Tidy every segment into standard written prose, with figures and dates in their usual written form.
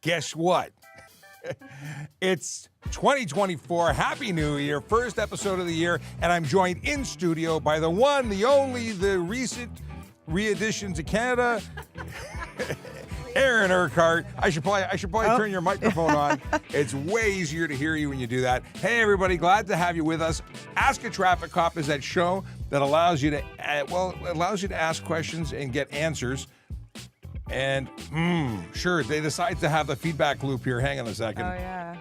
Guess what? It's 2024. Happy New Year. First episode of the year. And I'm joined in studio by the one, the only, the recent re-addition to Canada, Aaron Urquhart. I should probably turn your microphone on. It's way easier to hear you when you do that. Hey, everybody. Glad to have you with us. Ask a Traffic Cop is that show that allows you to, ask questions and get answers. And, sure, they decide to have the feedback loop here. Hang on a second. Oh, yeah.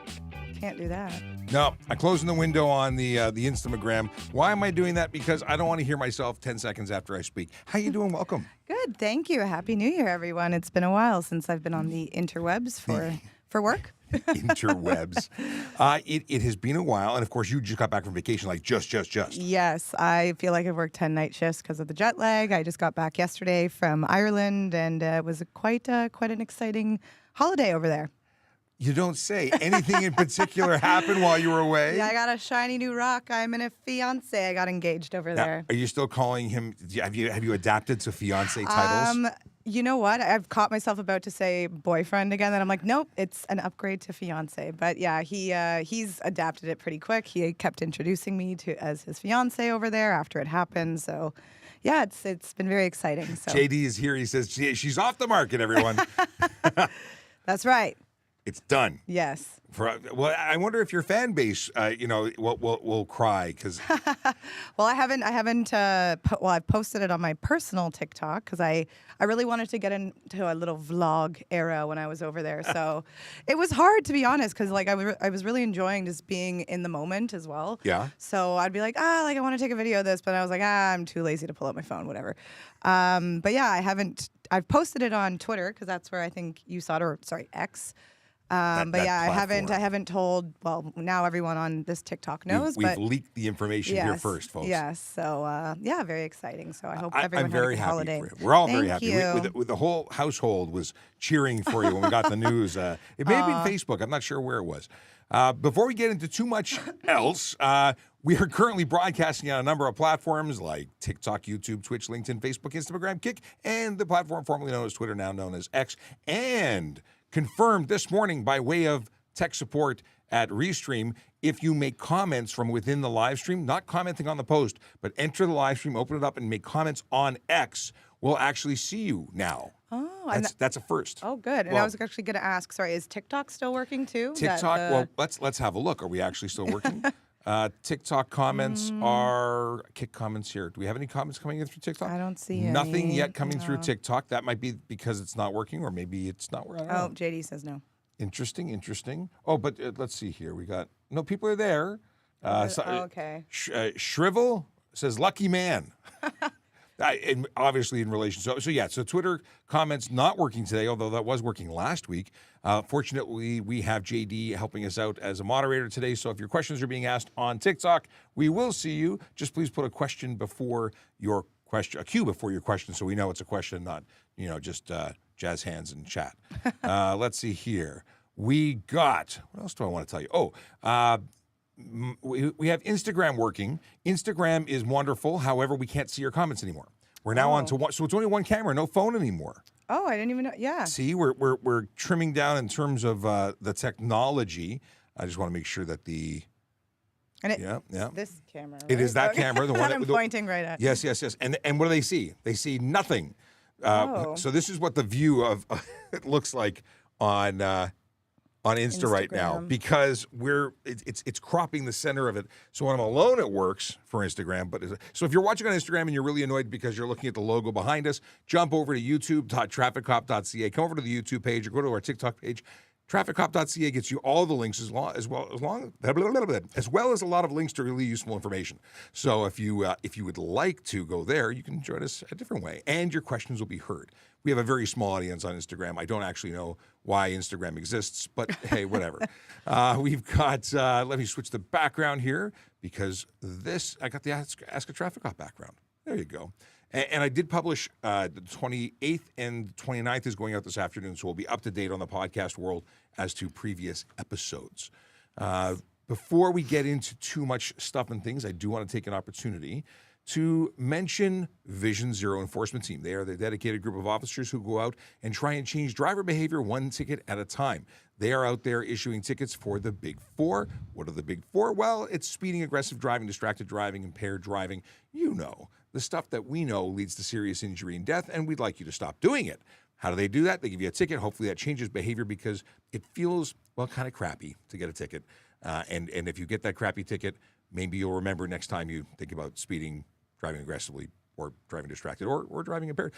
Can't do that. No, I'm closing the window on the Instagram. Why am I doing that? Because I don't want to hear myself 10 seconds after I speak. How you doing? Welcome. Good. Thank you. Happy New Year, everyone. It's been a while since I've been on the interwebs for work. Interwebs. It has been a while. And, of course, you just got back from vacation, like just. Yes. I feel like I've worked 10 night shifts because of the jet lag. I just got back yesterday from Ireland, and it was quite an exciting holiday over there. You don't say. Anything in particular happened while you were away? Yeah, I got a shiny new rock. I'm in a fiance. I got engaged over there. Are you still calling him? Have you adapted to fiance titles? You know what? I've caught myself about to say boyfriend again, and I'm like, nope, it's an upgrade to fiance. But yeah, he's adapted it pretty quick. He kept introducing me as his fiance over there after it happened. So yeah, it's been very exciting. So JD is here. He says she's off the market, everyone. That's right. It's done. Yes. Well, I wonder if your fan base, will cry because. Well, I haven't. I've posted it on my personal TikTok because I really wanted to get into a little vlog era when I was over there. So it was hard, to be honest, because I was really enjoying just being in the moment as well. Yeah. So I'd be like, I want to take a video of this, but I was like, I'm too lazy to pull out my phone, whatever. But yeah, I haven't. I've posted it on Twitter because that's where I think you saw it, or sorry, X. But yeah, I haven't told, well, now everyone on this TikTok knows. We've leaked the information here first, folks. Yes. So, yeah, very exciting. So I hope everyone I'm very had a good happy holiday. for you. We're all very Thank happy. you. The whole household was cheering for you when we got the news. It may have been Facebook. I'm not sure where it was. Before we get into too much else, we are currently broadcasting on a number of platforms like TikTok, YouTube, Twitch, LinkedIn, Facebook, Instagram, Kick, and the platform formerly known as Twitter, now known as X, and confirmed this morning by way of tech support at Restream. If you make comments from within the live stream, not commenting on the post, but enter the live stream, open it up, and make comments on X, we'll actually see you now. Oh, that's a first. Oh, good. And I was actually going to ask, sorry, is TikTok still working too? TikTok, well, let's have a look. Are we actually still working? TikTok comments are kick comments here. Do we have any comments coming in through TikTok? I don't see nothing any. yet coming through TikTok. That might be because it's not working, or maybe it's not working. Oh, JD says no. Interesting. Oh, but let's see here. We got people are there. Okay. Shrivel says lucky man. And obviously in relation. So Twitter comments not working today, although that was working last week. Fortunately, we have JD helping us out as a moderator today. So if your questions are being asked on TikTok, we will see you. Just please put a question before your question, a cue before your question, so we know it's a question, not just jazz hands and chat. Let's see here. We got, what else do I want to tell you? We have Instagram working. Instagram is wonderful. However, we can't see your comments anymore. We're now on to one, so it's only one camera, no phone anymore. Oh, I didn't even know. Yeah. See, we're trimming down in terms of the technology. I just want to make sure that the this camera. Right? It is that camera, the one that I'm pointing right at. Yes. And what do they see? They see nothing. So this is what the view of it looks like on Insta right now, because it's cropping the center of it. So when I'm alone, it works for Instagram. But so if you're watching on Instagram and you're really annoyed because you're looking at the logo behind us, jump over to youtube.trafficcop.ca. Come over to the YouTube page or go to our TikTok page. Trafficcop.ca gets you all the links as well as a lot of links to really useful information. So if you would like to go there, you can join us a different way, and your questions will be heard. We have a very small audience on Instagram. I don't actually know why Instagram exists, but hey, whatever. We've got, let me switch the background here, because I got the Ask a Traffic Cop background. There you go. And I did publish the 28th and 29th is going out this afternoon, so we'll be up to date on the podcast world as to previous episodes. Before we get into too much stuff and things, I do want to take an opportunity to mention Vision Zero Enforcement Team. They are the dedicated group of officers who go out and try and change driver behavior one ticket at a time. They are out there issuing tickets for the Big Four. What are the Big Four? Well, it's speeding, aggressive driving, distracted driving, impaired driving. You know, the stuff that we know leads to serious injury and death, and we'd like you to stop doing it. How do they do that? They give you a ticket. Hopefully that changes behavior because it feels, well, kind of crappy to get a ticket. And if you get that crappy ticket, maybe you'll remember next time you think about speeding, driving aggressively, or driving distracted, or driving impaired.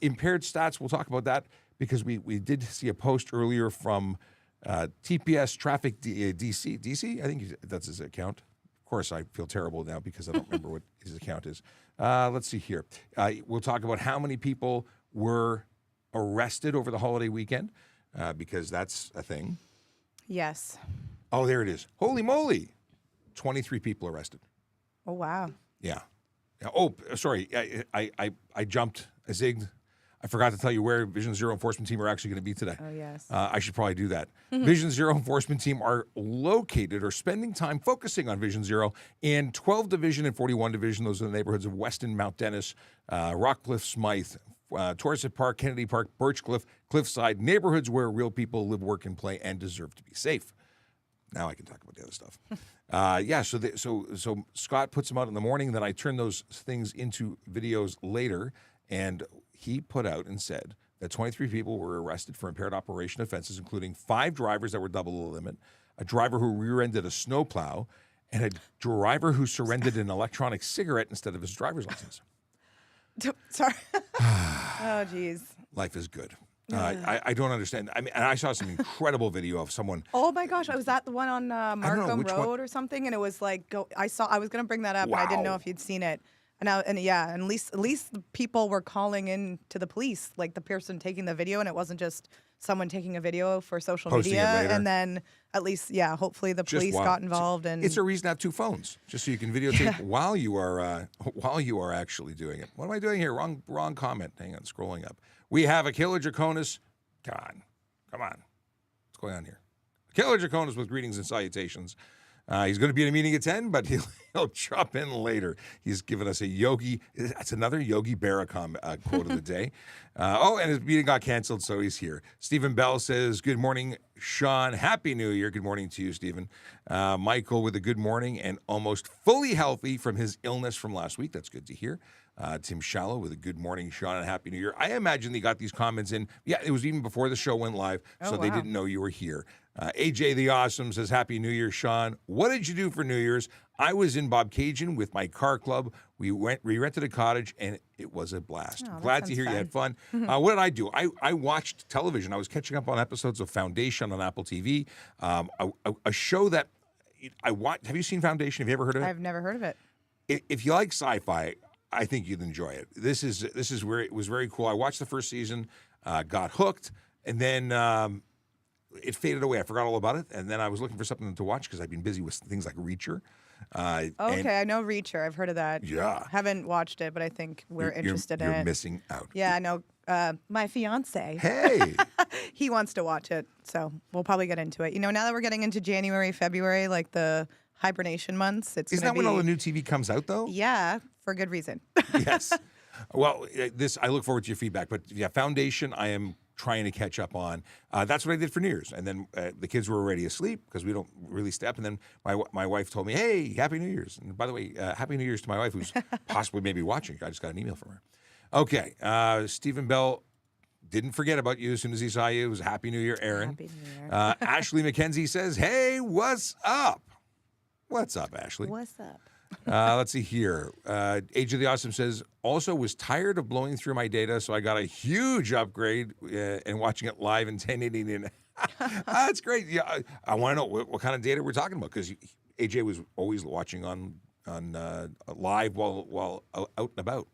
Impaired stats, we'll talk about that because we did see a post earlier from TPS Traffic DC, I think that's his account. Of course, I feel terrible now because I don't remember what his account is. Let's see here. We'll talk about how many people were arrested over the holiday weekend because that's a thing. Yes. Oh, there it is. Holy moly. 23 people arrested. Oh, wow. Yeah. Oh, sorry. I jumped. I zigged. I forgot to tell you where Vision Zero Enforcement Team are actually going to be today. Oh, yes. I should probably do that. Vision Zero Enforcement Team are located or spending time focusing on Vision Zero in 12 Division and 41 Division. Those are the neighborhoods of Weston, Mount Dennis, Rockcliffe, Smythe, Torset Park, Kennedy Park, Birchcliff, Cliffside, neighborhoods where real people live, work, and play and deserve to be safe. Now I can talk about the other stuff. So Scott puts them out in the morning, then I turn those things into videos later, and he put out and said that 23 people were arrested for impaired operation offenses, including 5 drivers that were double the limit, a driver who rear-ended a snowplow, and a driver who surrendered an electronic cigarette instead of his driver's license. Sorry. Oh, geez. Life is good. I don't understand. I mean, and I saw some incredible video of someone. Oh my gosh, was that the one on Markham Road or something? And it was like, I was going to bring that up, Wow. and I didn't know if you'd seen it. And at least the people were calling in to the police, like the person taking the video, and it wasn't just someone taking a video for social Posting it media. later. And then at least, hopefully the police got involved. And it's a reason to have 2 phones, just so you can videotape while you are actually doing it. What am I doing here? Wrong comment. Hang on, scrolling up. We have Akila Draconis. God, come on. What's going on here? Akila Draconis with greetings and salutations. He's going to be in a meeting at 10, but he'll drop in later. He's given us a Yogi. That's another Yogi Berra quote of the day. And his meeting got canceled, so he's here. Stephen Bell says, good morning, Sean. Happy New Year. Good morning to you, Stephen. Michael with a good morning and almost fully healthy from his illness from last week. That's good to hear. Tim Shallow with a good morning, Sean, and Happy New Year. I imagine they got these comments in. Yeah, it was even before the show went live, so they didn't know you were here. AJ the Awesome says, Happy New Year, Sean. What did you do for New Year's? I was in Bob Cajun with my car club. We rented a cottage, and it was a blast. Oh, Glad to hear you had fun. What did I do? I watched television. I was catching up on episodes of Foundation on Apple TV, a show that I watched. Have you seen Foundation? Have you ever heard of it? I've never heard of it. If you like sci-fi, I think you'd enjoy it. This is where it was very cool. I watched the first season, got hooked, and then it faded away. I forgot all about it, and then I was looking for something to watch because I've been busy with things like Reacher. I know Reacher. I've heard of that. Yeah. Haven't watched it, but I think we're interested in it. You're missing out. Yeah, I know. My fiance. Hey. He wants to watch it, so we'll probably get into it. You know, now that we're getting into January, February, like the hibernation months, Isn't that when all the new TV comes out, though? Yeah, for good reason. Yes. Well, I look forward to your feedback. But yeah, Foundation, I am trying to catch up on. That's what I did for New Year's. And then the kids were already asleep because we don't really step. And then my wife told me, hey, Happy New Year's. And by the way, Happy New Year's to my wife, who's possibly maybe watching. I just got an email from her. Okay. Stephen Bell didn't forget about you as soon as he saw you. It was Happy New Year, Aaron. Happy New Year. Ashley McKenzie says, hey, what's up? What's up, Ashley? What's up? Let's see here. Age of the Awesome says, also was tired of blowing through my data, so I got a huge upgrade and watching it live in 1080. That's great. Yeah, I want to know what kind of data we're talking about because AJ was always watching on live while out and about.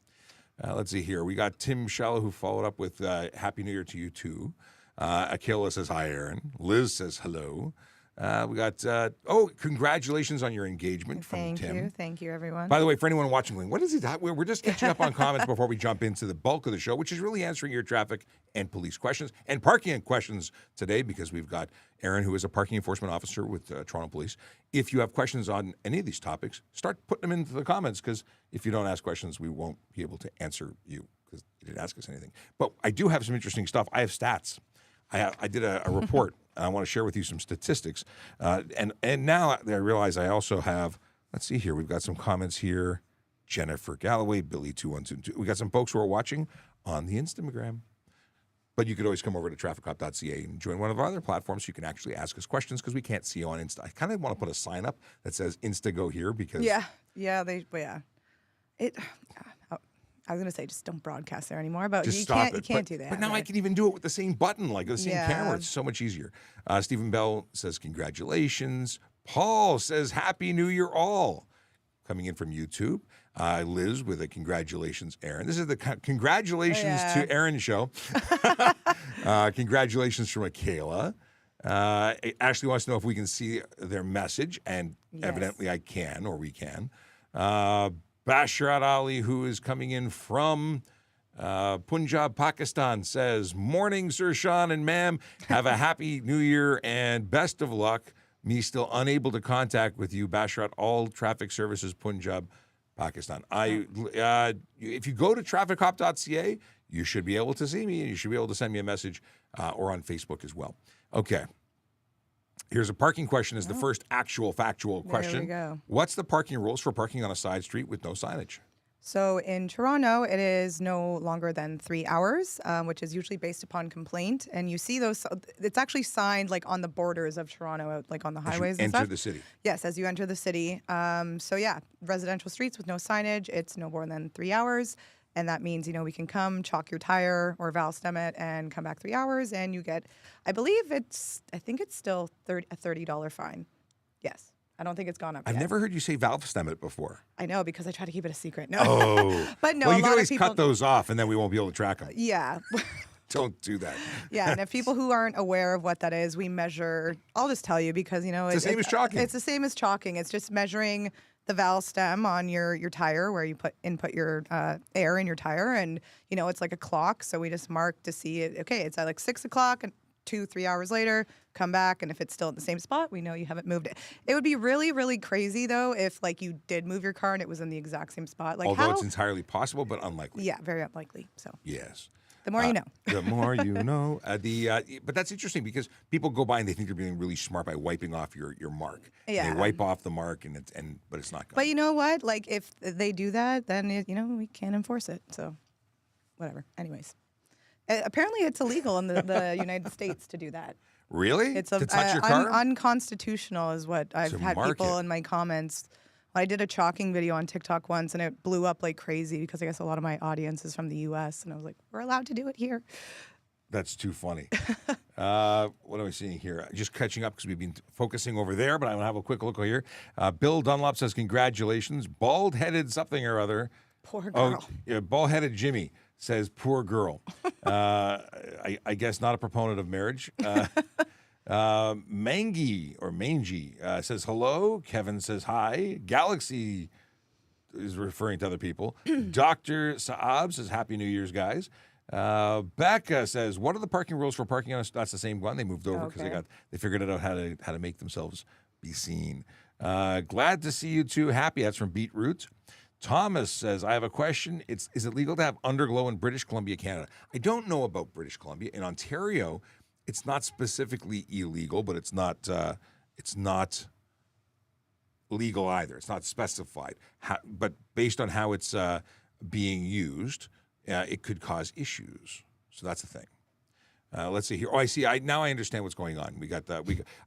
Let's see here. We got Tim Shallow who followed up with Happy New Year to you too. Akila says, hi, Aaron. Liz says, hello. We got, congratulations on your engagement from Tim. Thank you, everyone. By the way, for anyone watching, going, what is it? We're just catching up on comments before we jump into the bulk of the show, which is really answering your traffic and police questions and parking questions today, because we've got Aaron, who is a parking enforcement officer with Toronto Police. If you have questions on any of these topics, start putting them into the comments, because if you don't ask questions, we won't be able to answer you because you didn't ask us anything. But I do have some interesting stuff. I have stats. I did a report, and I want to share with you some statistics. And now I realize I also have, let's see here, we've got some comments here. Jennifer Galloway, Billy2122. We got some folks who are watching on the Instagram. But you could always come over to trafficcop.ca and join one of our other platforms so you can actually ask us questions, because we can't see you on Insta. I kind of want to put a sign up that says Insta go here, because... Yeah. I was going to say, just don't broadcast there anymore, but you can't do that. But now I can even do it with the same button, like the same camera. It's so much easier. Stephen Bell says, congratulations. Paul says, Happy New Year all. Coming in from YouTube. Liz with a congratulations, Aaron. This is the congratulations to Aaron show. Congratulations from Michaela. Ashley wants to know if we can see their message, and evidently I can, or we can. Basharat Ali, who is coming in from Punjab, Pakistan, says, morning, Sir Sean and ma'am. Have a happy new year and best of luck. Me still unable to contact with you. Basharat, all traffic services, Punjab, Pakistan. If you go to trafficcop.ca, you should be able to see me, and you should be able to send me a message or on Facebook as well. Okay. Here's a parking question is the first actual factual question. There we go. What's the parking rules for parking on a side street with no signage? So in Toronto, it is no longer than 3 hours, which is usually based upon complaint. And you see those, it's actually signed like on the borders of Toronto, like on the highways and stuff. Enter the city. Yes, as you enter the city. So yeah, residential streets with no signage, it's no more than 3 hours. And that means, we can come, chalk your tire or valve stem it, and come back 3 hours, and you get, I think it's still a $30 fine. Yes. I don't think it's gone up I've yet. never heard you say valve stem it before. I know, because I try to keep it a secret. No. Oh. But no, well, a you can lot always of people... cut those off, and then we won't be able to track them. Yeah. Don't do that. Yeah, and if people who aren't aware of what that is, we measure, I'll just tell you, because, it's the same as chalking. It's the same as chalking. It's just measuring the valve stem on your tire, where you input your air in your tire, and it's like a clock. So we just mark to see it. Okay, it's at like 6 o'clock, and 2-3 hours later, come back, and if it's still at the same spot, we know you haven't moved it. It would be really, really crazy though if like you did move your car and it was in the exact same spot. Like, although it's entirely possible, but unlikely. Yeah, very unlikely. So yes. The more you know. The more you know. But that's interesting, because people go by and they think they're being really smart by wiping off your mark. Yeah. And they wipe off the mark, but it's not gone. But you know what? Like, if they do that, then we can't enforce it. So, whatever. Anyways, apparently it's illegal in the United States to do that. Really? It's to touch your car? Unconstitutional is what I've had people in my comments. I did a chalking video on TikTok once, and it blew up like crazy, because I guess a lot of my audience is from the U.S., and I was like, we're allowed to do it here. That's too funny. What am I seeing here? Just catching up, because we've been focusing over there, but I'm going to have a quick look here. Bill Dunlop says, congratulations. Bald-headed something or other. Poor girl. Oh, yeah, bald-headed Jimmy says, poor girl. I guess not a proponent of marriage. Mangy says hello. Kevin says hi. Galaxy is referring to other people. Dr. Saab says Happy New Year's, guys. Becca says, what are the parking rules for parking on a... That's the same one. They moved over because they figured out how to make themselves be seen. Glad to see you too. Happy. That's from Beetroot. Thomas says, I have a question. Is it legal to have underglow in British Columbia, Canada? I don't know about British Columbia. In Ontario, it's not specifically illegal, but it's not legal either. It's not specified. But based on how it's being used, it could cause issues. So that's the thing. Let's see here. Oh, I see. Now I understand what's going on.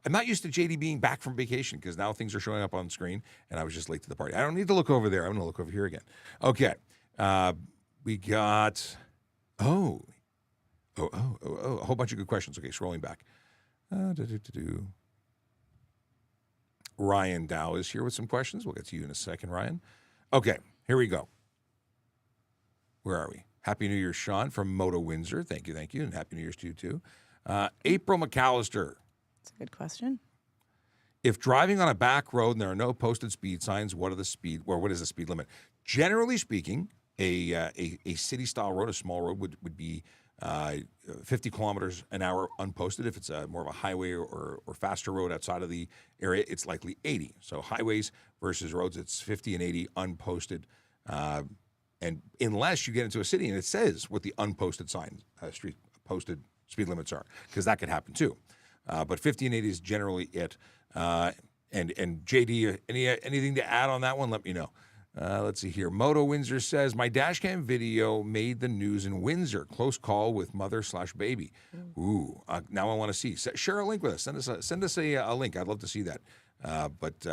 I'm not used to JD being back from vacation, because now things are showing up on screen, and I was just late to the party. I don't need to look over there. I'm going to look over here again. Okay. We got a whole bunch of good questions. Okay, scrolling back. Ryan Dow is here with some questions. We'll get to you in a second, Ryan. Okay, here we go. Where are we? Happy New Year, Sean, from Moto Windsor. Thank you, and Happy New Year's to you, too. April McAllister. That's a good question. If driving on a back road and there are no posted speed signs, what is the speed limit? Generally speaking, a city-style road, a small road, would be 50 kilometers an hour unposted. If it's more of a highway or faster road outside of the area, it's likely 80. So highways versus roads, it's 50 and 80 unposted. And unless you get into a city and it says what the unposted posted speed limits are, because that could happen too. But 50 and 80 is generally it. And JD, anything to add on that one? Let me know. Let's see here. Moto Windsor says, my dashcam video made the news in Windsor. Close call with mother/baby. Ooh, now I want to see. Share a link with us. Send us a link. I'd love to see that. But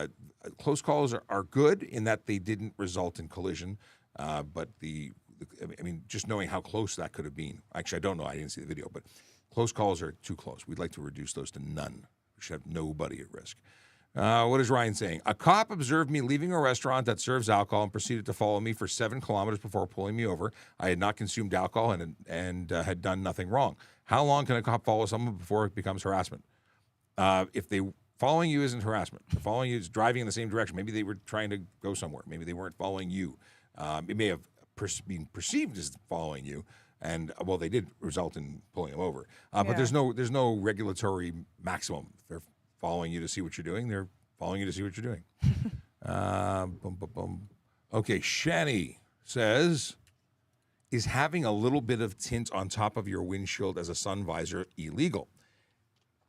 close calls are good in that they didn't result in collision. But just knowing how close that could have been. Actually, I don't know. I didn't see the video, but close calls are too close. We'd like to reduce those to none. We should have nobody at risk. What is Ryan saying? A cop observed me leaving a restaurant that serves alcohol and proceeded to follow me for 7 kilometers before pulling me over. I had not consumed alcohol and had done nothing wrong. How long can a cop follow someone before it becomes harassment? If they following you isn't harassment. If following you is driving in the same direction. Maybe they were trying to go somewhere. Maybe they weren't following you. It may have been perceived as following you. And well, they did result in pulling them over. But there's no regulatory maximum. They're following you to see what you're doing. They're following you to see what you're doing. Okay, Shani says, is having a little bit of tint on top of your windshield as a sun visor illegal?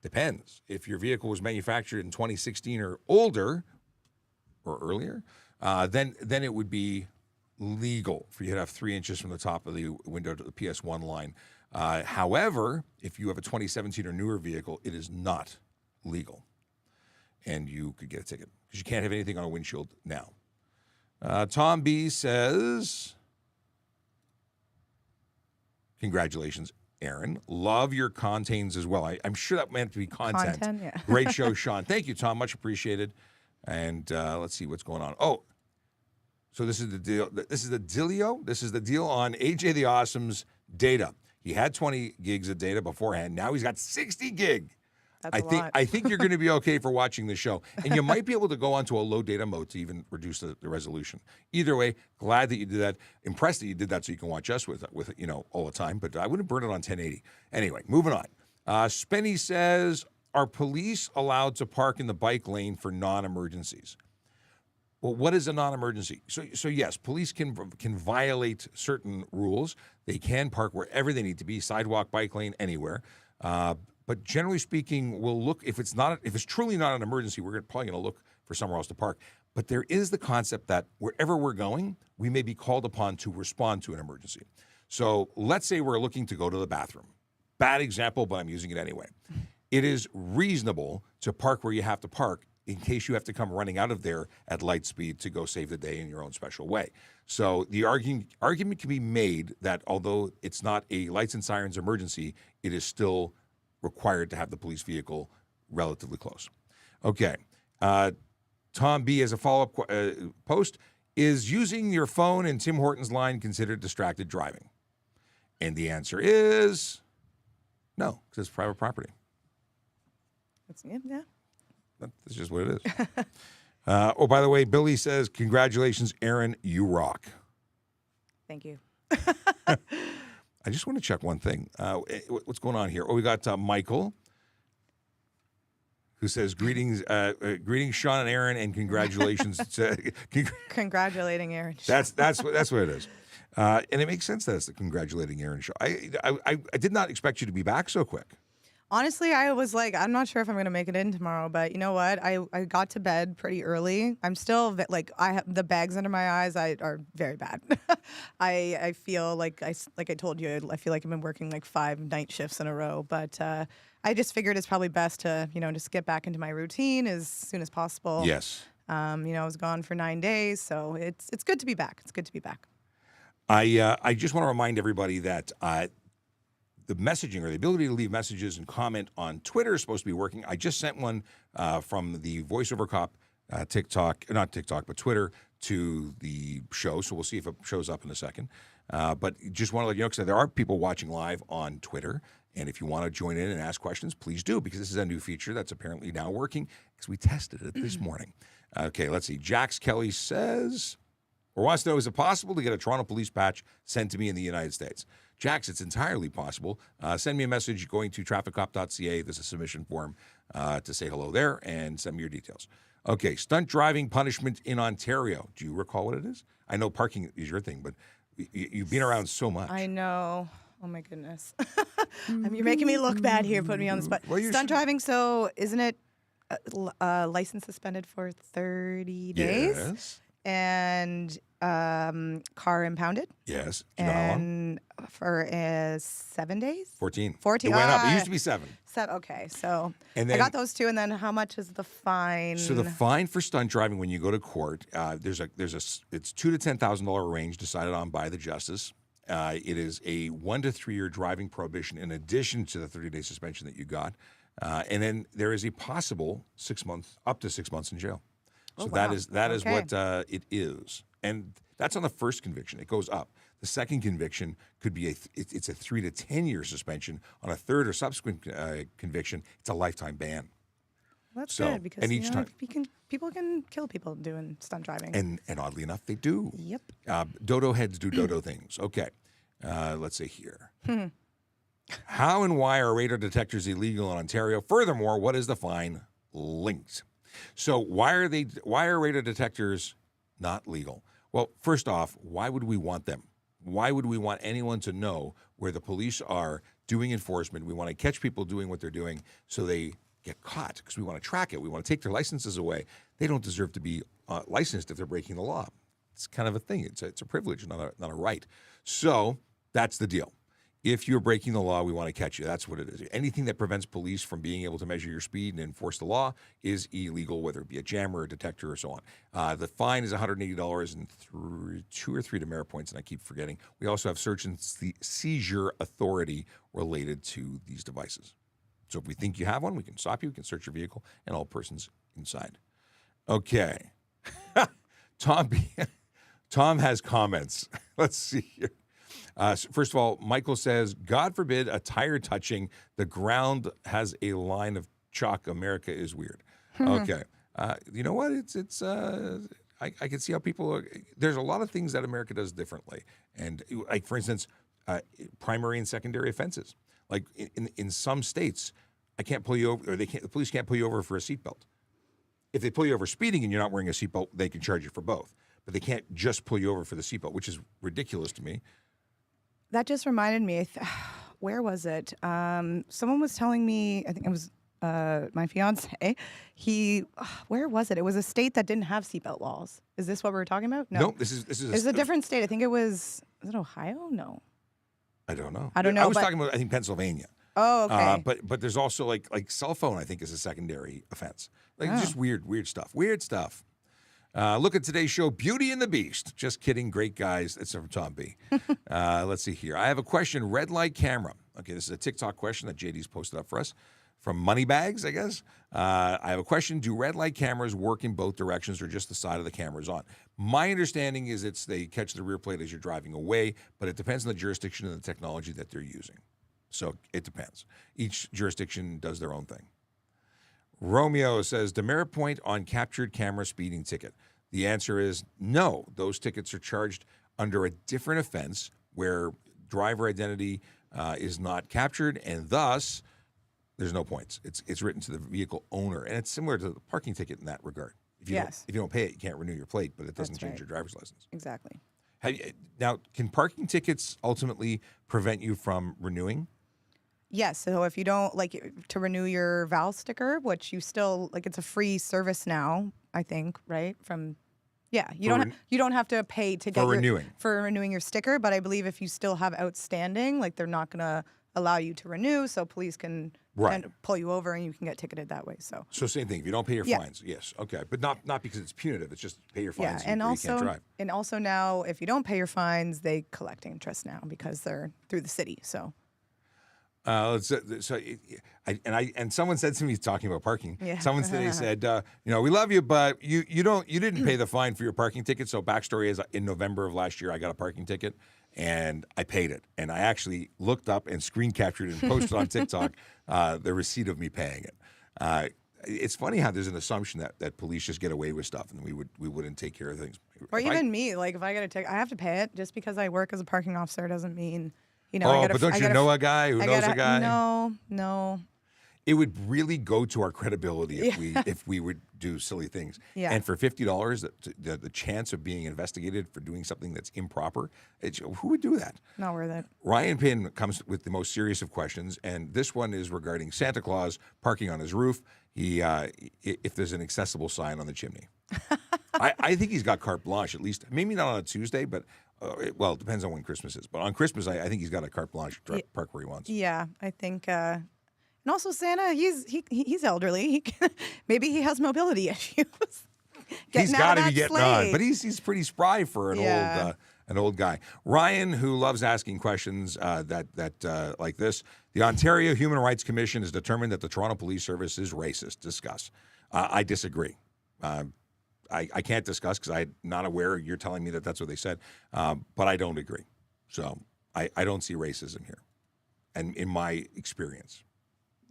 Depends. If your vehicle was manufactured in 2016 or older or earlier, then it would be legal for you to have 3 inches from the top of the window to the PS1 line. However, if you have a 2017 or newer vehicle, it is not legal, and you could get a ticket because you can't have anything on a windshield now. Tom B says, congratulations, Aaron. Love your contains as well. I'm sure that meant to be content. Yeah. Great show, Sean. Thank you, Tom. Much appreciated. And let's see what's going on. Oh, so this is the deal. This is the dealio. This is the deal on AJ the Awesome's data. He had 20 gigs of data beforehand. Now he's got 60 gig. I think you're going to be okay for watching the show. And you might be able to go onto a low data mode to even reduce the resolution. Either way, glad that you did that. Impressed that you did that so you can watch us with all the time. But I wouldn't burn it on 1080. Anyway, moving on. Spenny says, are police allowed to park in the bike lane for non-emergencies? Well, what is a non-emergency? So yes, police can violate certain rules. They can park wherever they need to be, sidewalk, bike lane, anywhere. But generally speaking, we'll look if it's truly not an emergency, we're probably going to look for somewhere else to park. But there is the concept that wherever we're going, we may be called upon to respond to an emergency. So let's say we're looking to go to the bathroom. Bad example, but I'm using it anyway. It is reasonable to park where you have to park in case you have to come running out of there at light speed to go save the day in your own special way. So the argument can be made that although it's not a lights and sirens emergency, it is still required to have the police vehicle relatively close. Okay. Tom B. has a follow-up post. Is using your phone in Tim Hortons line considered distracted driving? And the answer is no, because it's private property. Yeah. That's just what it is. Oh, by the way, Billy says, congratulations, Aaron, you rock. Thank you. I just want to check one thing. What's going on here? Oh, we got Michael, who says, greetings, Sean and Aaron, and congratulations. Congratulating Aaron. That's what it is. And it makes sense that it's the congratulating Aaron show. I did not expect you to be back so quick. Honestly, I was like, I'm not sure if I'm going to make it in tomorrow, but you know what? I got to bed pretty early. I'm still I have the bags under my eyes are very bad. I feel like I told you, I feel like I've been working like 5 night shifts in a row, but I just figured it's probably best to, just get back into my routine as soon as possible. Yes. I was gone for 9 days, so it's good to be back. It's good to be back. I just want to remind everybody that the messaging or the ability to leave messages and comment on Twitter is supposed to be working. I just sent one from the VoiceOver Cop not TikTok, but Twitter to the show. So we'll see if it shows up in a second. But just want to let you know, because there are people watching live on Twitter. And if you want to join in and ask questions, please do, because this is a new feature that's apparently now working because we tested it this morning. Okay, let's see. Jax Kelly says, or wants to know, is it possible to get a Toronto police patch sent to me in the United States? Jax, it's entirely possible. Send me a message going to trafficcop.ca. There's a submission form to say hello there, and send me your details. Okay, stunt driving punishment in Ontario. Do you recall what it is? I know parking is your thing, but you've been around so much. I know. Oh, my goodness. You're making me look bad here, putting me on the spot. Well, stunt driving, so isn't it license suspended for 30 days? Yes. And car impounded? Yes. Do you know how long? And for 7 days? 14. 14. It went up. It used to be 7. Okay, so And then, I got those two, and then how much is the fine? So the fine for stunt driving when you go to court, it's $2,000 to $10,000 range decided on by the justice. It is a 1 to 3 year driving prohibition in addition to the 30-day suspension that you got, and then there is a possible 6 months, up to 6 months in jail. So that is Okay. what it is, and that's on the first conviction. It goes up. The second conviction could be it's a 3 to 10 year suspension. On a third or subsequent conviction, it's a lifetime ban. Well, that's So, good because and each time- people can kill people doing stunt driving. And oddly enough, they do. Yep. Dodo heads do dodo things. Okay, let's see here. How and why are radar detectors illegal in Ontario? Furthermore, what is the fine linked? So why are radar detectors not legal? Well, first off, why would we want them? Why would we want anyone to know where the police are doing enforcement? We want to catch people doing what they're doing so they get caught because we want to track it. We want to take their licenses away. They don't deserve to be licensed if they're breaking the law. It's kind of a thing. It's a privilege, not a right. So that's the deal. If you're breaking the law, we want to catch you. That's what it is. Anything that prevents police from being able to measure your speed and enforce the law is illegal, whether it be a jammer, a detector, or so on. The fine is $180 and 2 or 3 demerit points, and I keep forgetting. We also have search and seizure authority related to these devices. So if we think you have one, we can stop you, we can search your vehicle, and all persons inside. Okay. Tom has comments. Let's see here. First of all, Michael says, God forbid a tire touching the ground has a line of chalk. America is weird. Okay. You know what? I can see how people are. There's a lot of things that America does differently. And like, for instance, primary and secondary offenses. Like in some states, I can't pull you over, or the police can't pull you over for a seatbelt. If they pull you over speeding and you're not wearing a seatbelt, they can charge you for both. But they can't just pull you over for the seatbelt, which is ridiculous to me. That just reminded me, where was it? Someone was telling me, I think it was my fiance. Where was it? It was a state that didn't have seatbelt laws. Is this what we're talking about? No. Nope, this is It's a different state. I think is it Ohio? No. I don't know. I don't know, I was but- talking about, I think, Pennsylvania. Oh, okay. But there's also like cell phone, I think, is a secondary offense. Like just weird stuff. Weird stuff. Look at today's show, Beauty and the Beast. Just kidding. Great guys. That's from Tom B. Let's see here. I have a question. Red light camera. Okay, this is a TikTok question that JD's posted up for us from Moneybags, I guess. I have a question. Do red light cameras work in both directions or just the side of the camera is on? My understanding is they catch the rear plate as you're driving away, but it depends on the jurisdiction and the technology that they're using. So it depends. Each jurisdiction does their own thing. Romeo says, demerit point on captured camera speeding ticket. The answer is no. Those tickets are charged under a different offense where driver identity is not captured, and thus there's no points. It's written to the vehicle owner, and it's similar to the parking ticket in that regard. If you don't pay it, you can't renew your plate, but it doesn't change your driver's license. Exactly. Now, can parking tickets ultimately prevent you from renewing? Yes. So if you don't to renew your Val sticker, which you still it's a free service now, I think, right? You don't have to pay to get renewing your sticker, but I believe if you still have outstanding, they're not going to allow you to renew, so police can pull you over and you can get ticketed that way. So same thing. If you don't pay your fines, yes, okay, but not because it's punitive. It's just pay your fines. And you can't drive. And also now, if you don't pay your fines, they collect interest now because they're through the city. So. And someone said to me, talking about parking. Yeah. Someone today said, we love you, but you didn't pay the fine for your parking ticket. So backstory is, in November of last year, I got a parking ticket, and I paid it. And I actually looked up and screen captured and posted on TikTok the receipt of me paying it. It's funny how there's an assumption that police just get away with stuff and we wouldn't take care of things. Or even me, like if I get a ticket, I have to pay it. Just because I work as a parking officer doesn't mean, I gotta. But don't you know a guy who knows a guy? No. It would really go to our credibility if we would do silly things. Yeah. And for $50, the chance of being investigated for doing something that's improper, who would do that? Not worth it. Ryan Pinn comes with the most serious of questions, and this one is regarding Santa Claus parking on his roof. If there's an accessible sign on the chimney. I think he's got carte blanche, at least. Maybe not on a Tuesday, but it depends on when Christmas is. But on Christmas, I think he's got a carte blanche to park where he wants. Yeah, I think. And also Santa, he's elderly. Maybe he has mobility issues. He's got to be getting on, but he's pretty spry for an old guy. Ryan, who loves asking questions that like this. The Ontario Human Rights Commission has determined that the Toronto Police Service is racist. Discuss. I disagree. I can't discuss because I'm not aware. You're telling me that that's what they said, but I don't agree. So I don't see racism here, and in my experience.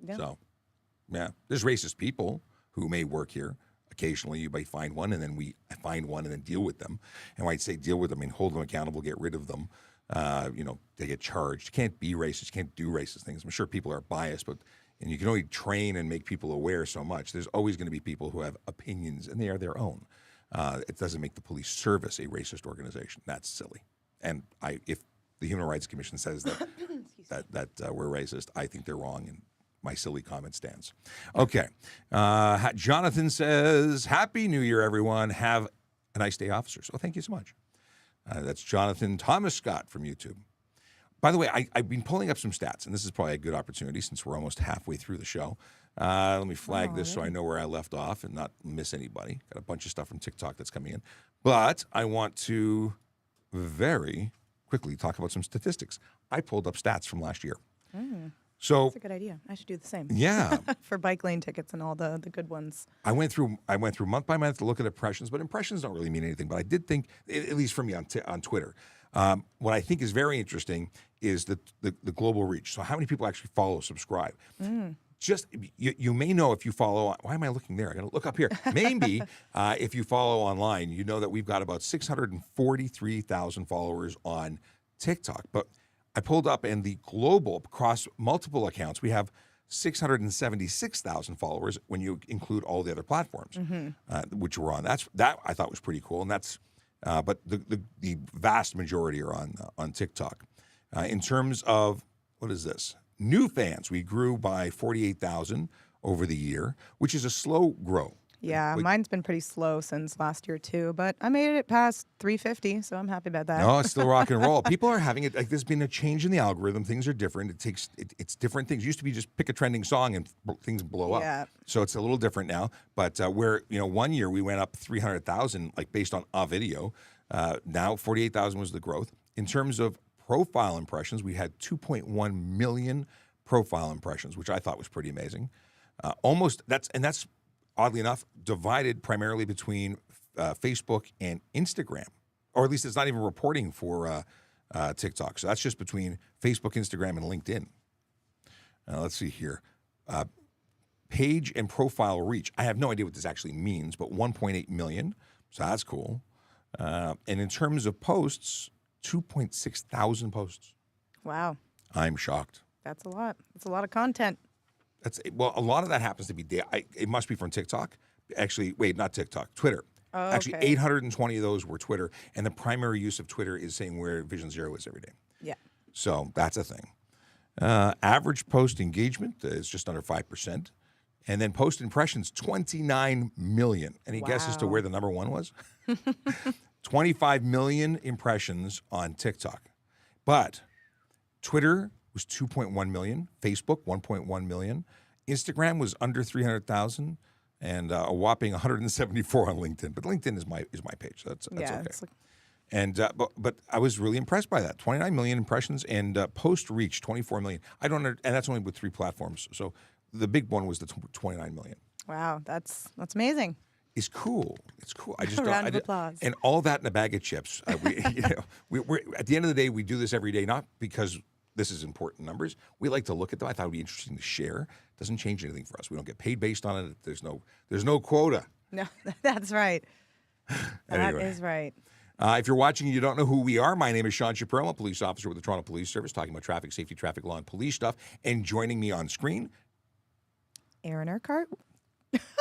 Yeah. So, yeah, there's racist people who may work here. Occasionally, you might find one, and then we find one and then deal with them. And when I say deal with them, I mean hold them accountable, get rid of them. They get charged. You can't be racist. You can't do racist things. I'm sure people are biased, and you can only train and make people aware so much. There's always going to be people who have opinions, and they are their own. It doesn't make the police service a racist organization. That's silly. And if the Human Rights Commission says that we're racist, I think they're wrong, and my silly comment stands. Okay. Jonathan says, Happy New Year, everyone. Have a nice day, officers. Oh, thank you so much. That's Jonathan Thomas Scott from YouTube. By the way, I've been pulling up some stats, and this is probably a good opportunity since we're almost halfway through the show. Let me flag this so I know where I left off and not miss anybody. Got a bunch of stuff from TikTok that's coming in. But I want to very quickly talk about some statistics. I pulled up stats from last year. So that's a good idea. I should do the same. Yeah. For bike lane tickets and all the good ones. I went through month by month to look at impressions, but impressions don't really mean anything. But I did think, at least for me on Twitter, what I think is very interesting is the global reach. So how many people actually follow, subscribe? Just you may know if you follow. Why am I looking there? I got to look up here. Maybe if you follow online, you know that we've got about 643,000 followers on TikTok. But I pulled up, and the global, across multiple accounts, we have 676,000 followers when you include all the other platforms, which we're on. That I thought was pretty cool, and that's. But the vast majority are on TikTok. In terms of what is this? New fans, we grew by 48,000 over the year, which is a slow grow. Yeah, mine's been pretty slow since last year too, but I made it past 350, so I'm happy about that. No, it's still rock and roll. People are having it like there's been a change in the algorithm. Things are different. It's different things. It used to be just pick a trending song and things blow up. Yeah. So it's a little different now. But where 1 year we went up 300,000 like based on a video. Now 48,000 was the growth. In terms of profile impressions, we had 2.1 million profile impressions, which I thought was pretty amazing. That's oddly enough divided primarily between Facebook and Instagram, or at least it's not even reporting for TikTok. So that's just between Facebook, Instagram, and LinkedIn. Let's see here. Page and profile reach. I have no idea what this actually means, but 1.8 million. So that's cool. And in terms of posts, 2.6 thousand posts. Wow. I'm shocked. That's a lot. That's a lot of content. A lot of that happens to be it must be from TikTok. Actually, wait, not TikTok, Twitter. Oh, Actually, okay. 820 of those were Twitter, and the primary use of Twitter is saying where Vision Zero is every day. Yeah. So that's a thing. Average post engagement is just under 5%. And then post impressions, 29 million. Any guess as to where the number one was? 25 million impressions on TikTok. But Twitter was 2.1 million, Facebook 1.1 million, Instagram was under 300,000, and a whopping 174 on LinkedIn. But LinkedIn is my page, so that's okay. And but I was really impressed by that. 29 million impressions and post reach 24 million. And that's only with 3 platforms. So the big one was the 29 million. Wow, that's amazing. is cool. It's cool. I just A don't. round of applause. And all that in a bag of chips. We're at the end of the day, we do this every day, not because this is important numbers. We like to look at them. I thought it would be interesting to share. It doesn't change anything for us. We don't get paid based on it. There's no quota. No, that's right. That is right. If you're watching and you don't know who we are, my name is Sean Shapiro. I'm a police officer with the Toronto Police Service, talking about traffic safety, traffic law, and police stuff. And joining me on screen, Aaron Urquhart.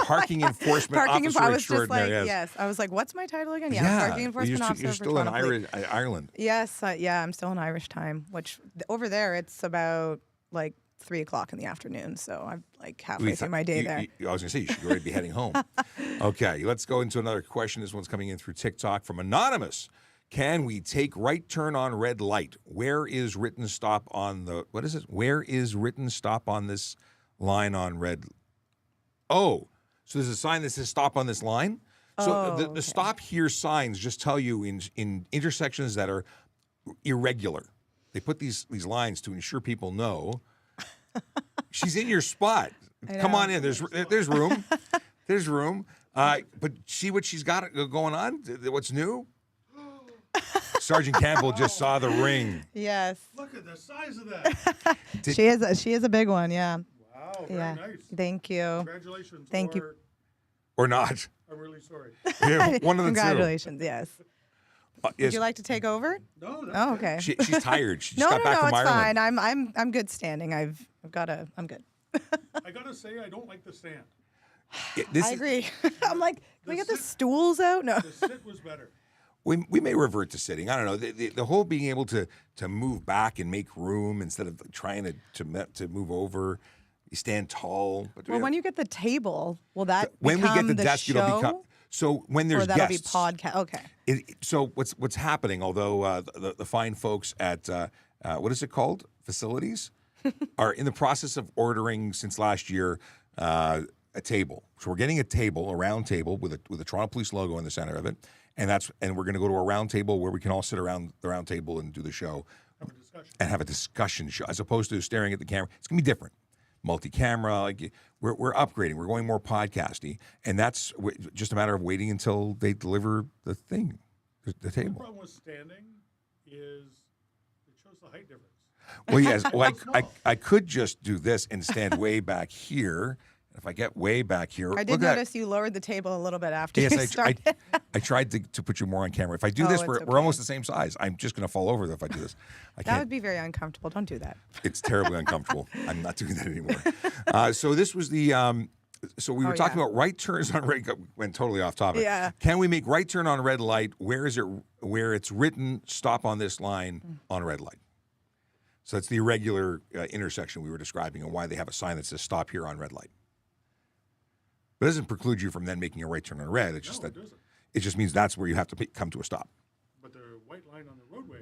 parking enforcement officer I was just extraordinary. like, yes. I was like, what's my title again? Yeah, parking enforcement officer. You're for still in Toronto Police. Ireland. Yes, yeah, I'm still in Irish time, which over there it's about like 3 o'clock in the afternoon. So I'm like halfway through my day there. I was going to say, you should already be heading home. Okay, let's go into another question. This one's coming in through TikTok from Anonymous. Can we take right turn on red light? Where is written stop on the, what is it? Where is written stop on this line on red? Oh, so there's a sign that says stop on this line? So the stop here signs just tell you in intersections that are irregular. They put these lines to ensure people know. She's in your spot. Come on in. There's room. There's room. But see what she's got going on? What's new? Sergeant Campbell just saw the ring. Yes. Look at the size of that. She is a big one, yeah. Wow, very nice. Thank you. Congratulations. Thank you. Or not. I'm really sorry. Yeah, one of the Congratulations, yes. two. Would you like to take over? No, Oh, okay. She's tired. She just No, got back from it's Ireland. fine. I'm good standing. I'm good. I gotta say, I don't like the stand. I agree. I'm like, can we get the stools out? No. The sit was better. We may revert to sitting. I don't know. The whole being able to move back and make room instead of trying to move over. You stand tall. But Well, when you get the table, will that when we get become the the desk, show? it'll become. So when there's or that'll guests, be podcast. Okay. So what's happening? Although the fine folks at what is it called? Facilities are in the process of ordering since last year a table. So we're getting a table, a round table with a Toronto Police logo in the center of it, and we're going to go to a round table where we can all sit around the round table and do the show, have a discussion show as opposed to staring at the camera. It's going to be different. Multi-camera, like we're upgrading. We're going more podcasty, and that's just a matter of waiting until they deliver the thing, the table. The problem with standing is it shows the height difference. Well, yes. Well, I could just do this and stand way back here. If I get way back here, I did notice you lowered the table a little bit after you started. I tried to put you more on camera. If I do this, we're almost the same size. I'm just going to fall over if I do this. That would be very uncomfortable. Don't do that. It's terribly uncomfortable. I'm not doing that anymore. So this was the. So we were talking about right turns on red. Went totally off topic. Yeah. Can we make right turn on red light? Where is it? Where it's written stop on this line on red light? So it's the irregular intersection we were describing and why they have a sign that says stop here on red light. But it doesn't preclude you from then making a right turn on red. It's just that it just means that's where you have to come to a stop. But the white line on the roadway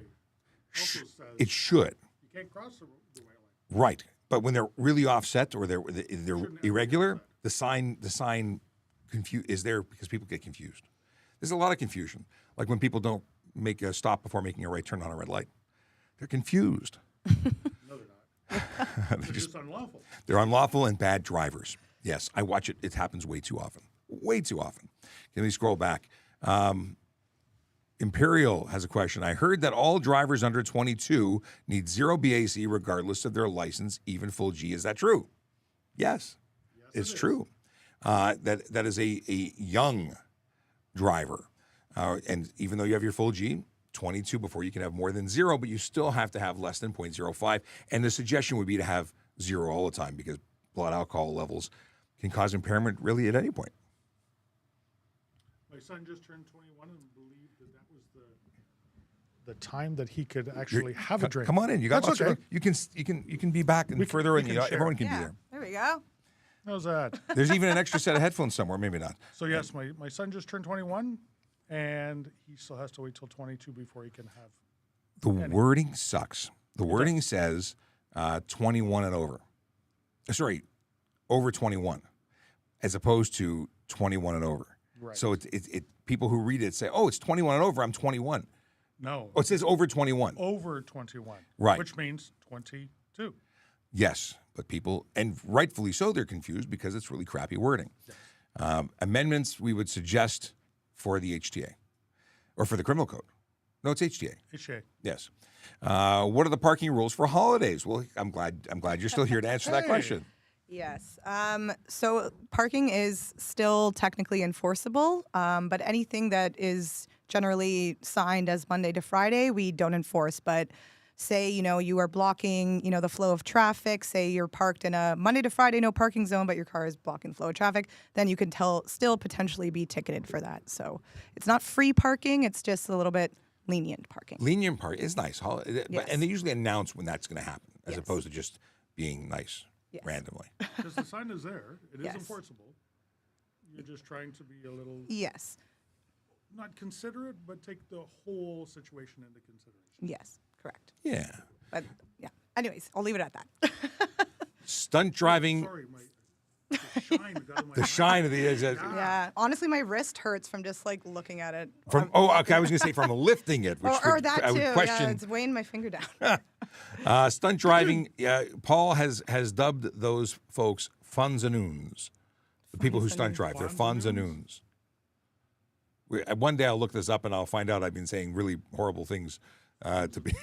also says it should. You can't cross the white line. Right. But when they're really offset or they're irregular, the sign is there because people get confused. There's a lot of confusion. Like when people don't make a stop before making a right turn on a red light. They're confused. No, they're not. They're just unlawful. They're unlawful and bad drivers. Yes, I watch it. It happens way too often. Way too often. Let me scroll back. Imperial has a question. I heard that all drivers under 22 need 0 BAC regardless of their license, even full G. Is that true? Yes, it's true. That is a young driver. And even though you have your full G, 22 before you can have more than 0, but you still have to have less than 0.05. And the suggestion would be to have 0 all the time because blood alcohol levels can cause impairment really at any point. My son just turned 21 and believed that was the time that he could actually have a drink. Come on in. You got That's okay. You can be back and further, and everyone can be there. There we go. How's that? There's even an extra set of headphones somewhere. Maybe not. So yes, my son just turned 21, and he still has to wait till 22 before he can have. The wording sucks. The wording says 21 and over. Sorry, over 21, as opposed to 21 and over. Right. So it people who read it say, "Oh, it's 21 and over. I'm 21." No. Oh, it says over 21. Over 21. Right. Which means 22. Yes, but people, and rightfully so, they're confused because it's really crappy wording. Yes. Amendments we would suggest for the HTA or for the criminal code. No, it's HTA. HA. Yes. What are the parking rules for holidays? Well, I'm glad you're still here to answer that question. Yes. So parking is still technically enforceable, but anything that is generally signed as Monday to Friday, we don't enforce. But say, you are blocking, the flow of traffic. Say you're parked in a Monday to Friday no parking zone, but your car is blocking flow of traffic. Then you can still potentially be ticketed for that. So it's not free parking. It's just a little bit lenient parking. Lenient parking is nice. Yes. And they usually announce when that's going to happen as Yes. opposed to just being nice randomly. Because the sign is there. It is Yes. enforceable. You're just trying to be a little, Yes. not considerate, but take the whole situation into consideration. Yes. Correct. Yeah. But yeah. Anyways, I'll leave it at that. Stunt driving. Sorry, the shine got in my The eye. shine of the Yeah. Honestly, my wrist hurts from just looking at it. from. Oh, okay. I was going to say from lifting it, which Or would, that I too. would Yeah, question. it's weighing my finger down. Stunt driving. Paul has dubbed those folks funs and oons. The people who stunt drive, they're funs and oons. One day I'll look this up and I'll find out I've been saying really horrible things to be.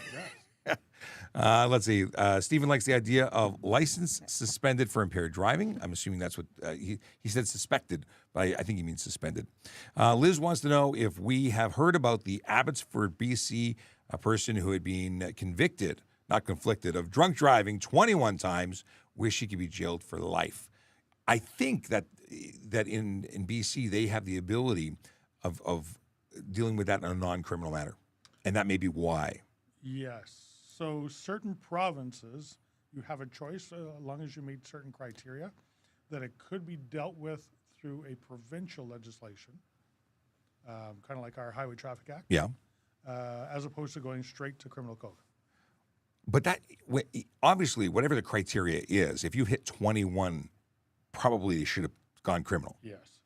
Let's see. Stephen likes the idea of license suspended for impaired driving. I'm assuming that's what he said suspected, but I think he means suspended. Liz wants to know if we have heard about the Abbotsford, BC, a person who had been convicted, not conflicted, of drunk driving 21 times, wish he could be jailed for life. I think that in BC they have the ability of dealing with that in a non-criminal manner, and that may be why. Yes. So certain provinces, you have a choice, as long as you meet certain criteria, that it could be dealt with through a provincial legislation, kind of like our Highway Traffic Act, Yeah. as opposed to going straight to criminal code. But that obviously, whatever the criteria is, if you hit 21, probably they should have gone criminal. Yes.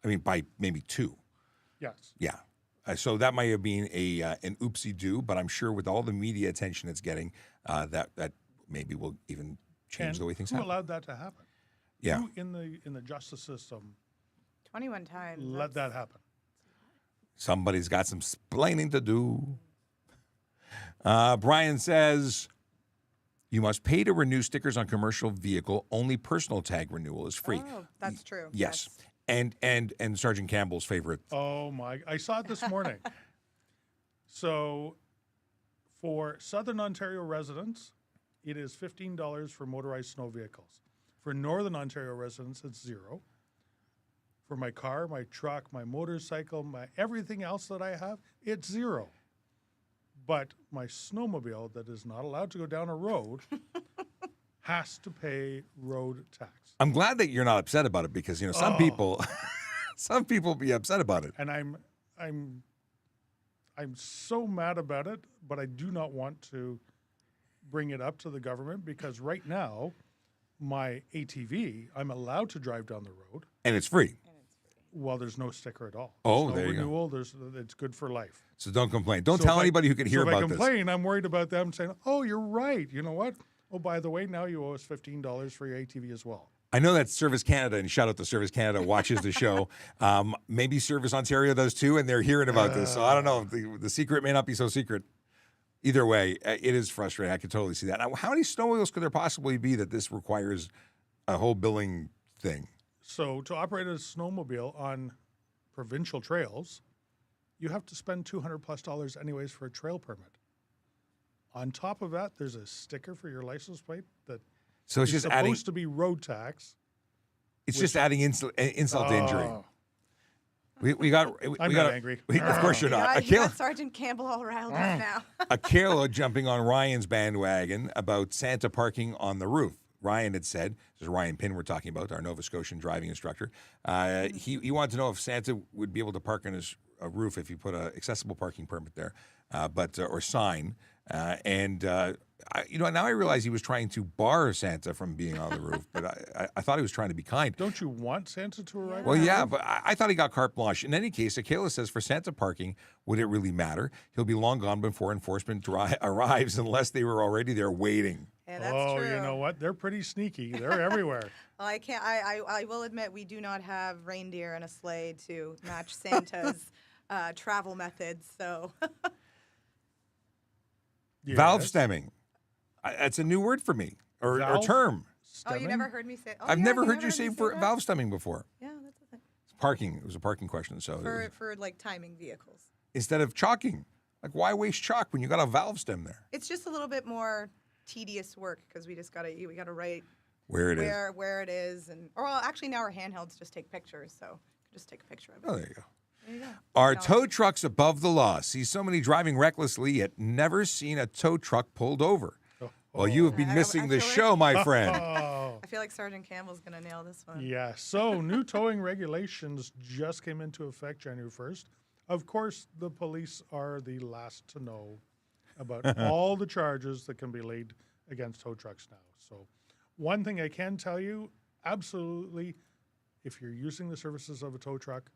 I mean, by maybe 2. Yes. Yeah. So that might have been an oopsie-doo, but I'm sure with all the media attention it's getting, that maybe will even change And the way things who happen. allowed that to happen? Yeah. Who in the justice system 21 times. let that happen? Somebody's got some splaining to do. Brian says, you must pay to renew stickers on commercial vehicle. Only personal tag renewal is free. Oh, that's true. Yes. And Sergeant Campbell's favorite. Oh my, I saw it this morning. So for Southern Ontario residents, it is $15 for motorized snow vehicles. For Northern Ontario residents, it's $0. For my car, my truck, my motorcycle, my everything else that I have, it's $0. But my snowmobile that is not allowed to go down a road has to pay road tax. I'm glad that you're not upset about it because, some people be upset about it. And I'm so mad about it, but I do not want to bring it up to the government because right now, my ATV, I'm allowed to drive down the road. And it's free. Well, there's no sticker at all. Oh, There's no there you go. renewal. It's good for life. So don't complain. Don't So tell if anybody who can hear so about if I this. complain, I'm worried about them saying, "Oh, you're right. You know what? Oh, by the way, now you owe us $15 for your ATV as well." I know that Service Canada, and shout out to Service Canada, watches the show. Maybe Service Ontario does too, and they're hearing about this. So I don't know. The secret may not be so secret. Either way, it is frustrating. I can totally see that. Now, how many snowmobiles could there possibly be that this requires a whole billing thing? So to operate a snowmobile on provincial trails, you have to spend $200+ anyways for a trail permit. On top of that, there's a sticker for your license plate that So it's is just adding. supposed to be road tax. It's just adding insult to injury. Oh, We got. I'm not angry. Of course you're not. You got Sergeant Campbell all riled up now. Akela jumping on Ryan's bandwagon about Santa parking on the roof. Ryan had said, this is Ryan Pinn we're talking about, our Nova Scotian driving instructor. He wanted to know if Santa would be able to park on his roof if you put an accessible parking permit there, or sign. Now I realize he was trying to bar Santa from being on the roof, but I thought he was trying to be kind. don't you want Santa to arrive? Well, yeah, but I thought he got carte blanche. In any case, Akela says for Santa parking, would it really matter? He'll be long gone before enforcement arrives unless they were already there waiting. Yeah, that's Oh, true. you know what? They're pretty sneaky. They're everywhere. Well, I can't. I will admit we do not have reindeer and a sleigh to match Santa's travel methods. So Valve Yes. stemming. That's a new word for me, or Valve term. oh, you Stemming? never heard me say. Oh, I've yeah, never you heard you say for that? valve stemming before. Yeah, that's the thing. Parking. It was a parking question. So For like timing vehicles, instead of chalking, like why waste chalk when you got a valve stem there? it's just a little bit more tedious work because we gotta write Where it is. where it is, and well, actually now our handhelds just take pictures, so just take a picture of it. Oh, there you go. There you go. Are No. tow trucks above the law? See so many driving recklessly, yet never seen a tow truck pulled over. Well, you have been I missing the feel like- show, my friend. Oh, I feel like Sergeant Campbell's gonna nail this one. yeah. So new towing regulations just came into effect January 1st. Of course, the police are the last to know about all the charges that can be laid against tow trucks now. So one thing I can tell you, absolutely, if you're using the services of a tow truck,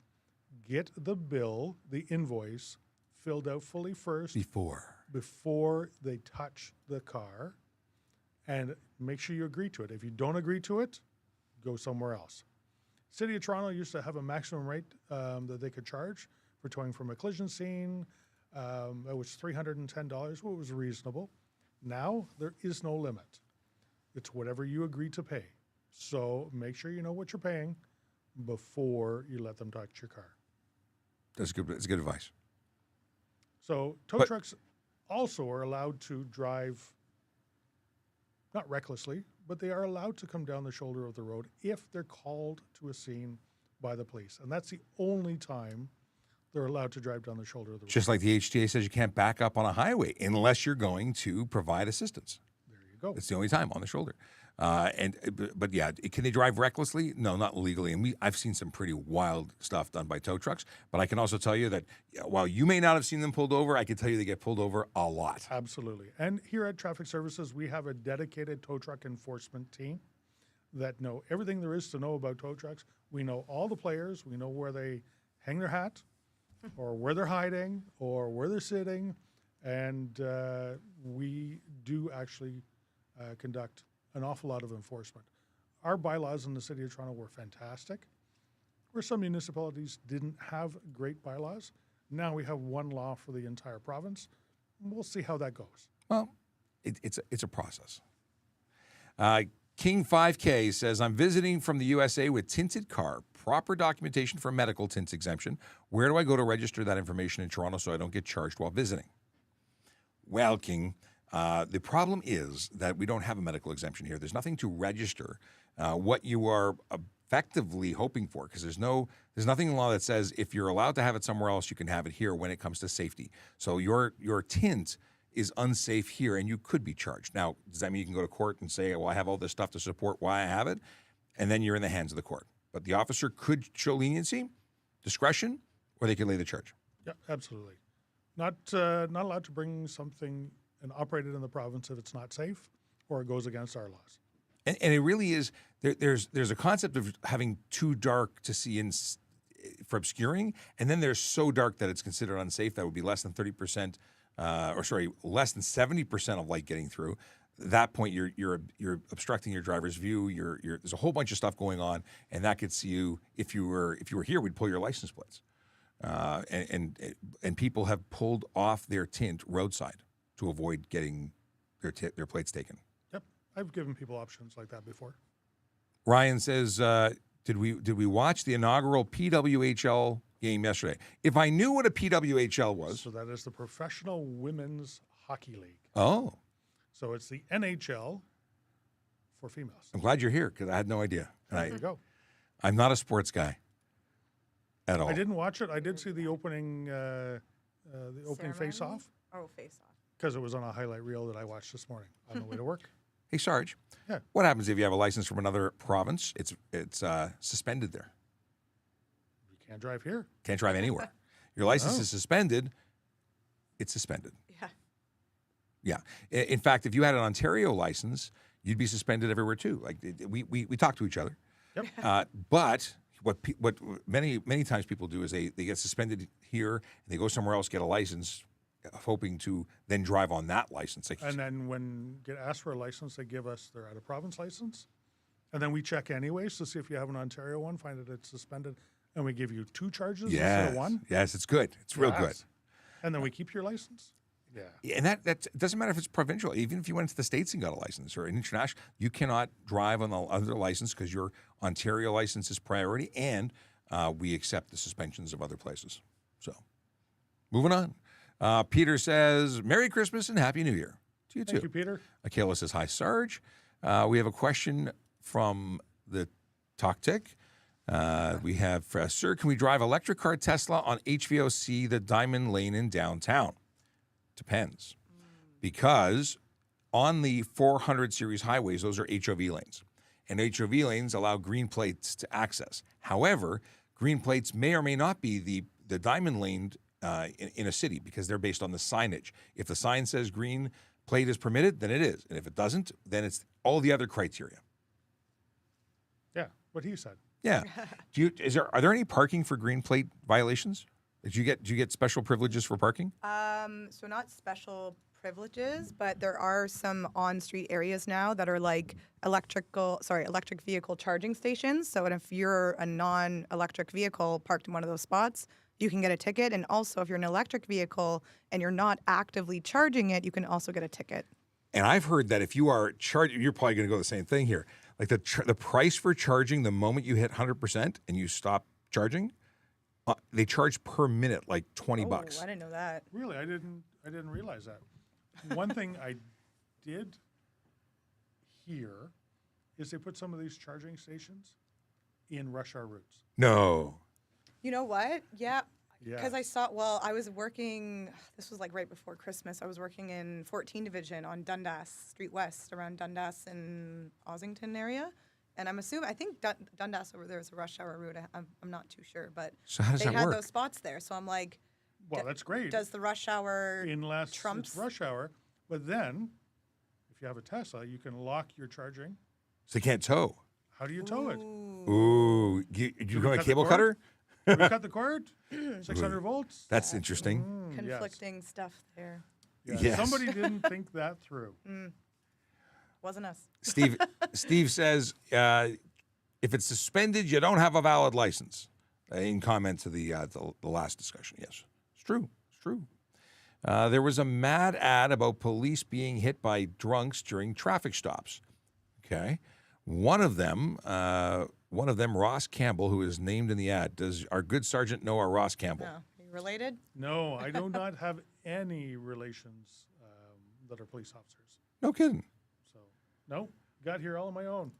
get the bill, the invoice, filled out fully first before they touch the car, and make sure you agree to it. If you don't agree to it, go somewhere else. City of Toronto used to have a maximum rate that they could charge for towing from a collision scene. It was $310, what was reasonable. Now there is no limit. It's whatever you agree to pay. So make sure you know what you're paying before you let them touch your car. That's good. That's good advice. So tow But- trucks also are allowed to drive, not recklessly, but they are allowed to come down the shoulder of the road if they're called to a scene by the police. And that's the only time they're allowed to drive down the shoulder of the road. Just like the HTA says, you can't back up on a highway unless you're going to provide assistance. There you go. It's the only time on the shoulder. But yeah, can they drive recklessly? No, not legally. And I've seen some pretty wild stuff done by tow trucks. But I can also tell you that while you may not have seen them pulled over, I can tell you they get pulled over a lot. Absolutely. And here at Traffic Services, we have a dedicated tow truck enforcement team that know everything there is to know about tow trucks. We know all the players. We know where they hang their hat or where they're hiding or where they're sitting. And we do actually conduct an awful lot of enforcement. Our bylaws in the City of Toronto were fantastic. Where some municipalities didn't have great bylaws, now we have one law for the entire province. We'll see how that goes. Well, it's a process. King 5K says, I'm visiting from the USA with tinted car, proper documentation for medical tint exemption. Where do I go to register that information in Toronto so I don't get charged while visiting? Well, King, the problem is that we don't have a medical exemption here. There's nothing to register what you are effectively hoping for, because there's nothing in law that says if you're allowed to have it somewhere else, you can have it here when it comes to safety. So your tint is unsafe here, and you could be charged. Now, does that mean you can go to court and say, well, I have all this stuff to support why I have it? And then you're in the hands of the court. But the officer could show leniency, discretion, or they could lay the charge. Yeah, absolutely. Not allowed to bring something and operate it in the province if it's not safe or it goes against our laws. And it really is, there's a concept of having too dark to see for obscuring, and then there's so dark that it's considered unsafe. That would be less than 30%, less than 70% of light getting through. At that point, you're obstructing your driver's view. There's a whole bunch of stuff going on, and that could see you. If you were here, we'd pull your license plates. And people have pulled off their tint roadside to avoid getting their plates taken. Yep, I've given people options like that before. Ryan says, did we watch the inaugural PWHL game yesterday? If I knew what a PWHL was. So that is the Professional Women's Hockey League. Oh. So it's the NHL for females. I'm glad you're here because I had no idea. There you go. I'm not a sports guy at all. I didn't watch it. I did see the opening Ceremony? face-off Oh, face off. because it was on a highlight reel that I watched this morning on the way to work. Hey, Sarge. Yeah. What happens if you have a license from another province? It's suspended there. You can't drive here. Can't drive anywhere. Your license is suspended. It's suspended. Yeah. Yeah. In fact, if you had an Ontario license, you'd be suspended everywhere too. Like we talk to each other. Yep. But what many times people do is they get suspended here and they go somewhere else, get a license, hoping to then drive on that license. And then when get asked for a license, they give us their out-of-province license. And then we check anyways to see if you have an Ontario one, find that it's suspended, and we give you 2 charges instead of 1. Yes, it's good. It's real good. And then we keep your license. Yeah. And that doesn't matter if it's provincial. Even if you went to the States and got a license or an international, you cannot drive on the other license because your Ontario license is priority, and we accept the suspensions of other places. So, moving on. Peter says, Merry Christmas and Happy New Year to you, too. Thank you, Peter. Akela says, Hi, Sarge. We have a question from the Talk Tick. We have, Sir, can we drive electric car Tesla on HVOC, the Diamond Lane in downtown? Depends. Because on the 400 series highways, those are HOV lanes. And HOV lanes allow green plates to access. However, green plates may or may not be the Diamond Lane in a city because they're based on the signage. If the sign says green plate is permitted, then it is. And if it doesn't, then it's all the other criteria. Yeah, what he said. Yeah. Are there any parking for green plate violations? Do you get special privileges for parking? So not special privileges, but there are some on-street areas now that are like electric vehicle charging stations. So if you're a non-electric vehicle parked in one of those spots, you can get a ticket. And also, if you're an electric vehicle and you're not actively charging it, you can also get a ticket. And I've heard that if you are charging, you're probably going to go the same thing here. Like the price for charging the moment you hit 100% and you stop charging, they charge per minute like $20. I didn't know that. Really, I didn't realize that. One thing I did hear is they put some of these charging stations in rush hour routes. No. You know what? Yeah. Yeah. Because I was working, this was like right before Christmas. I was working in 14 Division on Dundas, Street West, around Dundas and Ossington area. And I think Dundas over there is a rush hour route. I'm not too sure, but So how does they that had work? those spots there. So I'm like, Well, that's great. does the rush hour Unless trumps? it's rush hour. But then, if you have a Tesla, you can lock your charging. So they can't tow. How do you tow it? Ooh. You go a cut the cable cord? cutter? We cut the cord, 600 volts. That's interesting. Conflicting stuff there. Yes. Yes. Somebody didn't think that through. Wasn't us. Steve says, if it's suspended, you don't have a valid license. In comment to the last discussion, yes, it's true. It's true. There was a mad ad about police being hit by drunks during traffic stops. Okay, one of them, Ross Campbell, who is named in the ad. Does our good sergeant know our Ross Campbell? No. Are you related? No, I do not have any relations that are police officers. No kidding. So, no, got here all on my own.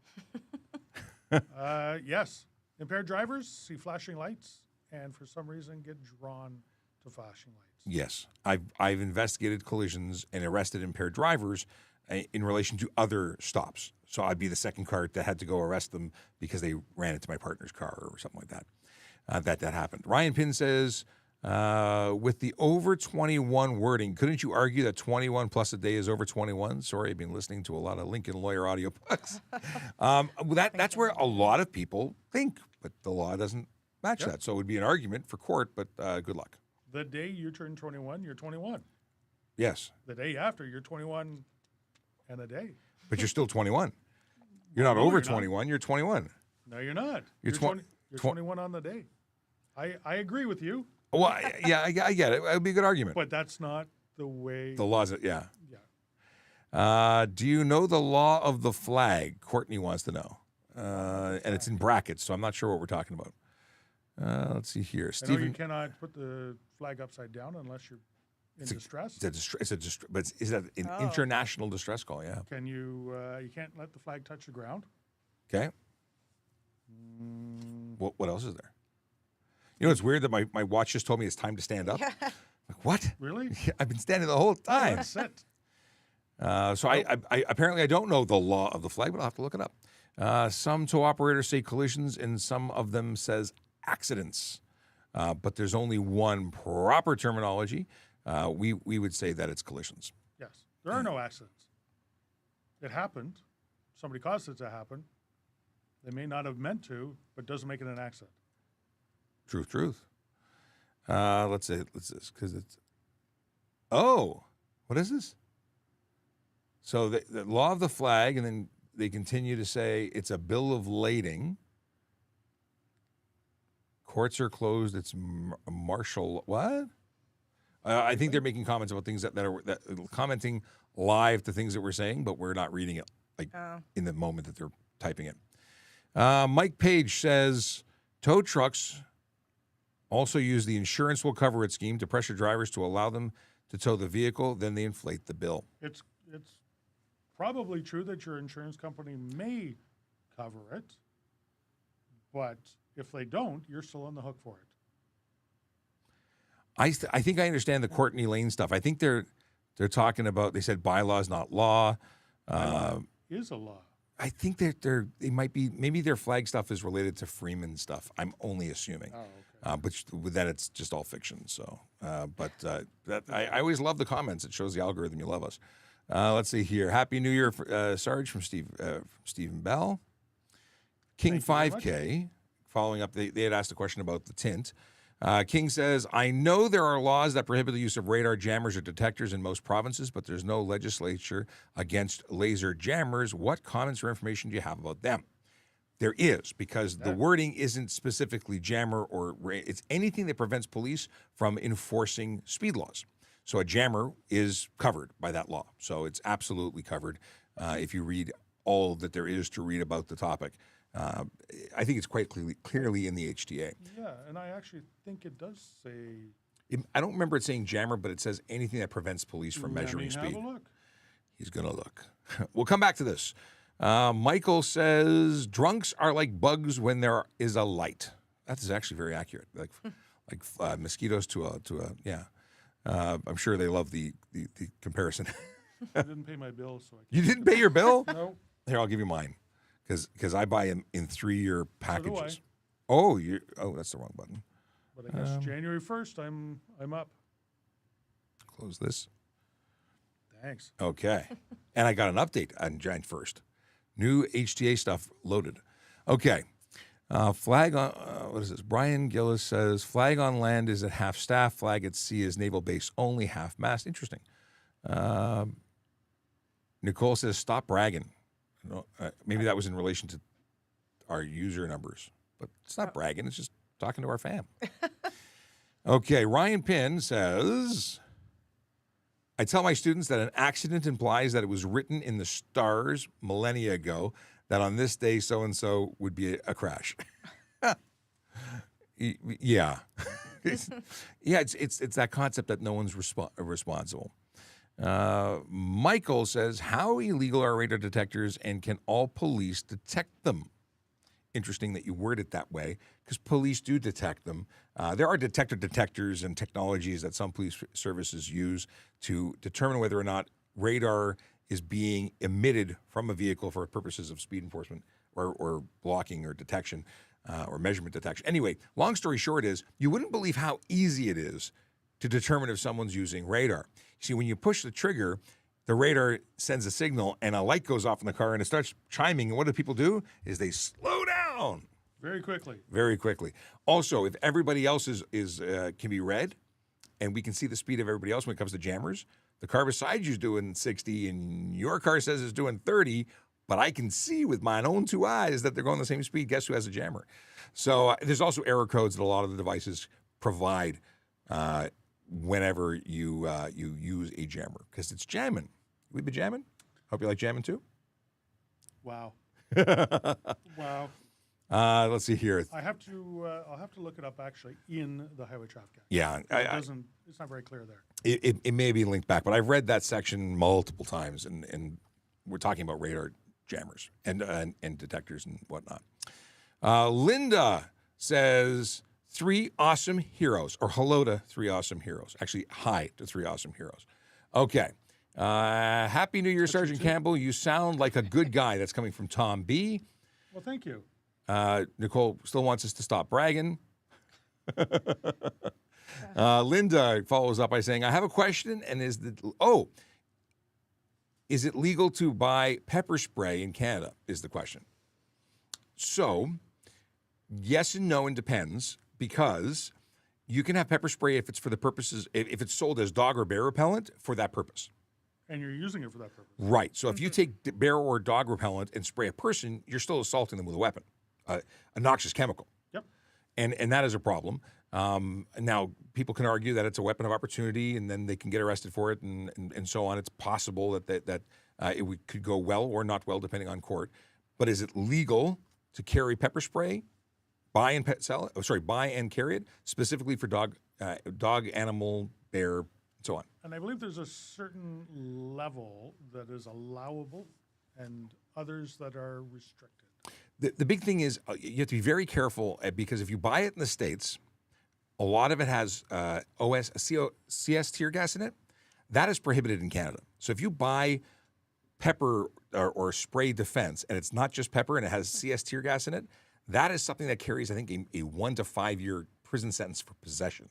Yes, impaired drivers see flashing lights and for some reason get drawn to flashing lights. Yes, I've investigated collisions and arrested impaired drivers in relation to other stops. So I'd be the second car that had to go arrest them because they ran into my partner's car or something like that. That happened. Ryan Pinn says, with the over 21 wording, couldn't you argue that 21 plus a day is over 21? Sorry, I've been listening to a lot of Lincoln Lawyer audiobooks. That's where a lot of people think, but the law doesn't match that. So it would be an argument for court, but good luck. The day you turn 21, you're 21. Yes. The day after, you're 21 and a day. But you're still 21. You're not over you're not. 21. You're 21. No, you're not. You're 20. You're 21 on the day. I agree with you. Well, I get it. It would be a good argument. But that's not the way. The laws, yeah. Yeah. Do you know the law of the flag? Courtney wants to know. And it's in brackets, so I'm not sure what we're talking about. Let's see here. I know Stephen, you cannot put the flag upside down unless you're in distress. but is that an international distress call? Yeah. Can you? You can't let the flag touch the ground. Okay. What else is there? You know, it's weird that my watch just told me it's time to stand up. Yeah. Like, what? Really? I've been standing the whole time. That's it. So I apparently I don't know the law of the flag, but I'll have to look it up. Some tow operators say collisions, and some of them says accidents. But there's only one proper terminology. We would say that it's collisions. Yes. There are no accidents. It happened. Somebody caused it to happen. They may not have meant to, but doesn't make it an accident. Truth. Let's see, because it's Oh, what is this? So the law of the flag, and then they continue to say it's a bill of lading. Courts are closed. It's martial. What? I think they're making comments about things that are commenting live to things that we're saying, but we're not reading it in the moment that they're typing it. Mike Page says tow trucks also use the insurance will cover it scheme to pressure drivers to allow them to tow the vehicle. Then they inflate the bill. It's probably true that your insurance company may cover it, but if they don't, you're still on the hook for it. I think I understand the Courtney Lane stuff. I think they're talking about. They said bylaws, not law. Is a law. I think they might be. Maybe their flag stuff is related to Freeman stuff. I'm only assuming. Oh, okay. But with that, it's just all fiction. So, I always love the comments. It shows the algorithm you love us. Let's see here. Happy New Year, Sarge from Stephen Bell. King 5K. Following up, they had asked a question about the tint. King says, I know there are laws that prohibit the use of radar jammers or detectors in most provinces, but there's no legislature against laser jammers. What comments or information do you have about them? There is, because the wording isn't specifically jammer or it's anything that prevents police from enforcing speed laws. So a jammer is covered by that law. So it's absolutely covered if you read all that there is to read about the topic. I think it's quite clearly in the HTA. Yeah, and I actually think it does say... I don't remember it saying jammer, but it says anything that prevents police from measuring speed. Have a look. He's going to look. We'll come back to this. Michael says, drunks are like bugs when there is a light. That is actually very accurate. Like mosquitoes to a yeah. I'm sure they love the comparison. I didn't pay my bill, so You didn't pay your bill? No. Here, I'll give you mine. Because I buy in 3-year packages. So do Oh, oh, that's the wrong button. But I guess January 1st, I'm up. Close this. Thanks. Okay. And I got an update on January 1st. New HTA stuff loaded. Okay. Flag on, what is this? Brian Gillis says, flag on land is at half staff, flag at sea is naval base only, half mast. Interesting. Nicole says, stop bragging. Maybe that was in relation to our user numbers, but it's not bragging. It's just talking to our fam. Okay. Ryan Pinn says, I tell my students that an accident implies that it was written in the stars millennia ago that on this day so-and-so would be a crash. Yeah. It's that concept that no one's responsible. Michael says, how illegal are radar detectors and can all police detect them? Interesting that you word it that way, because police do detect them. There are detectors and technologies that some police services use to determine whether or not radar is being emitted from a vehicle for purposes of speed enforcement or blocking or detection or measurement detection. Anyway, long story short is you wouldn't believe how easy it is to determine if someone's using radar. See, when you push the trigger, the radar sends a signal and a light goes off in the car and it starts chiming. And what do people do? Is they slow down. Very quickly. Very quickly. Also, if everybody else can be read and we can see the speed of everybody else when it comes to jammers, the car beside you is doing 60 and your car says it's doing 30, but I can see with my own 2 eyes that they're going the same speed. Guess who has a jammer? So there's also error codes that a lot of the devices provide whenever you use a jammer, because it's jamming. We be jamming? Hope you like jamming too. Wow. Wow. Let's see here. I'll have to look it up actually in the Highway Traffic Act. Yeah, it's not very clear there. It may be linked back, but I've read that section multiple times, and we're talking about radar jammers and detectors and whatnot. Linda says, 3 awesome heroes, or hello to 3 awesome heroes. Actually, hi to 3 awesome heroes. Okay. Happy New Year, Sergeant Campbell. You sound like a good guy. That's coming from Tom B. Well, thank you. Nicole still wants us to stop bragging. Linda follows up by saying, I have a question, and is it legal to buy pepper spray in Canada, is the question. So, yes and no, and depends, because You can have pepper spray if it's for the purposes, if it's sold as dog or bear repellent for that purpose. And you're using it for that purpose. Right. So if you take bear or dog repellent and spray a person, you're still assaulting them with a weapon, a noxious chemical. Yep. And that is a problem. Now, people can argue that it's a weapon of opportunity, and then they can get arrested for it, and so on. It's possible that could go well or not well, depending on court. But is it legal to carry pepper spray, buy and carry it specifically for dog, animal, bear, and so on? And I believe there's a certain level that is allowable, and others that are restricted. The big thing is you have to be very careful because if you buy it in the States, a lot of it has CS tear gas in it. That is prohibited in Canada. So if you buy pepper or spray defense and it's not just pepper and it has CS tear gas in it, that is something that carries, I think, a 1 to 5 year prison sentence for possession.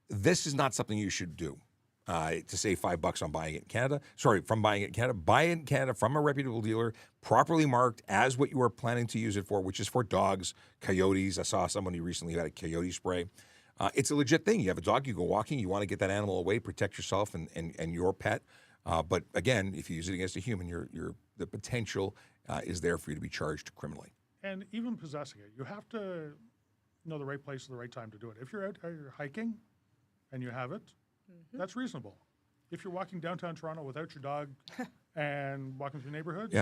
This is not something you should do. To save $5 on buying it in Canada. Sorry, from buying it in Canada. Buy it in Canada from a reputable dealer, properly marked as what you are planning to use it for, which is for dogs, coyotes. I saw somebody recently who had a coyote spray. It's a legit thing. You have a dog, you go walking, you want to get that animal away, protect yourself and your pet. But again, if you use it against a human, the potential is there for you to be charged criminally. And even possessing it, you have to know the right place at the right time to do it. If you're out you're hiking and you have it, that's reasonable. If you're walking downtown Toronto without your dog and walking through neighborhoods,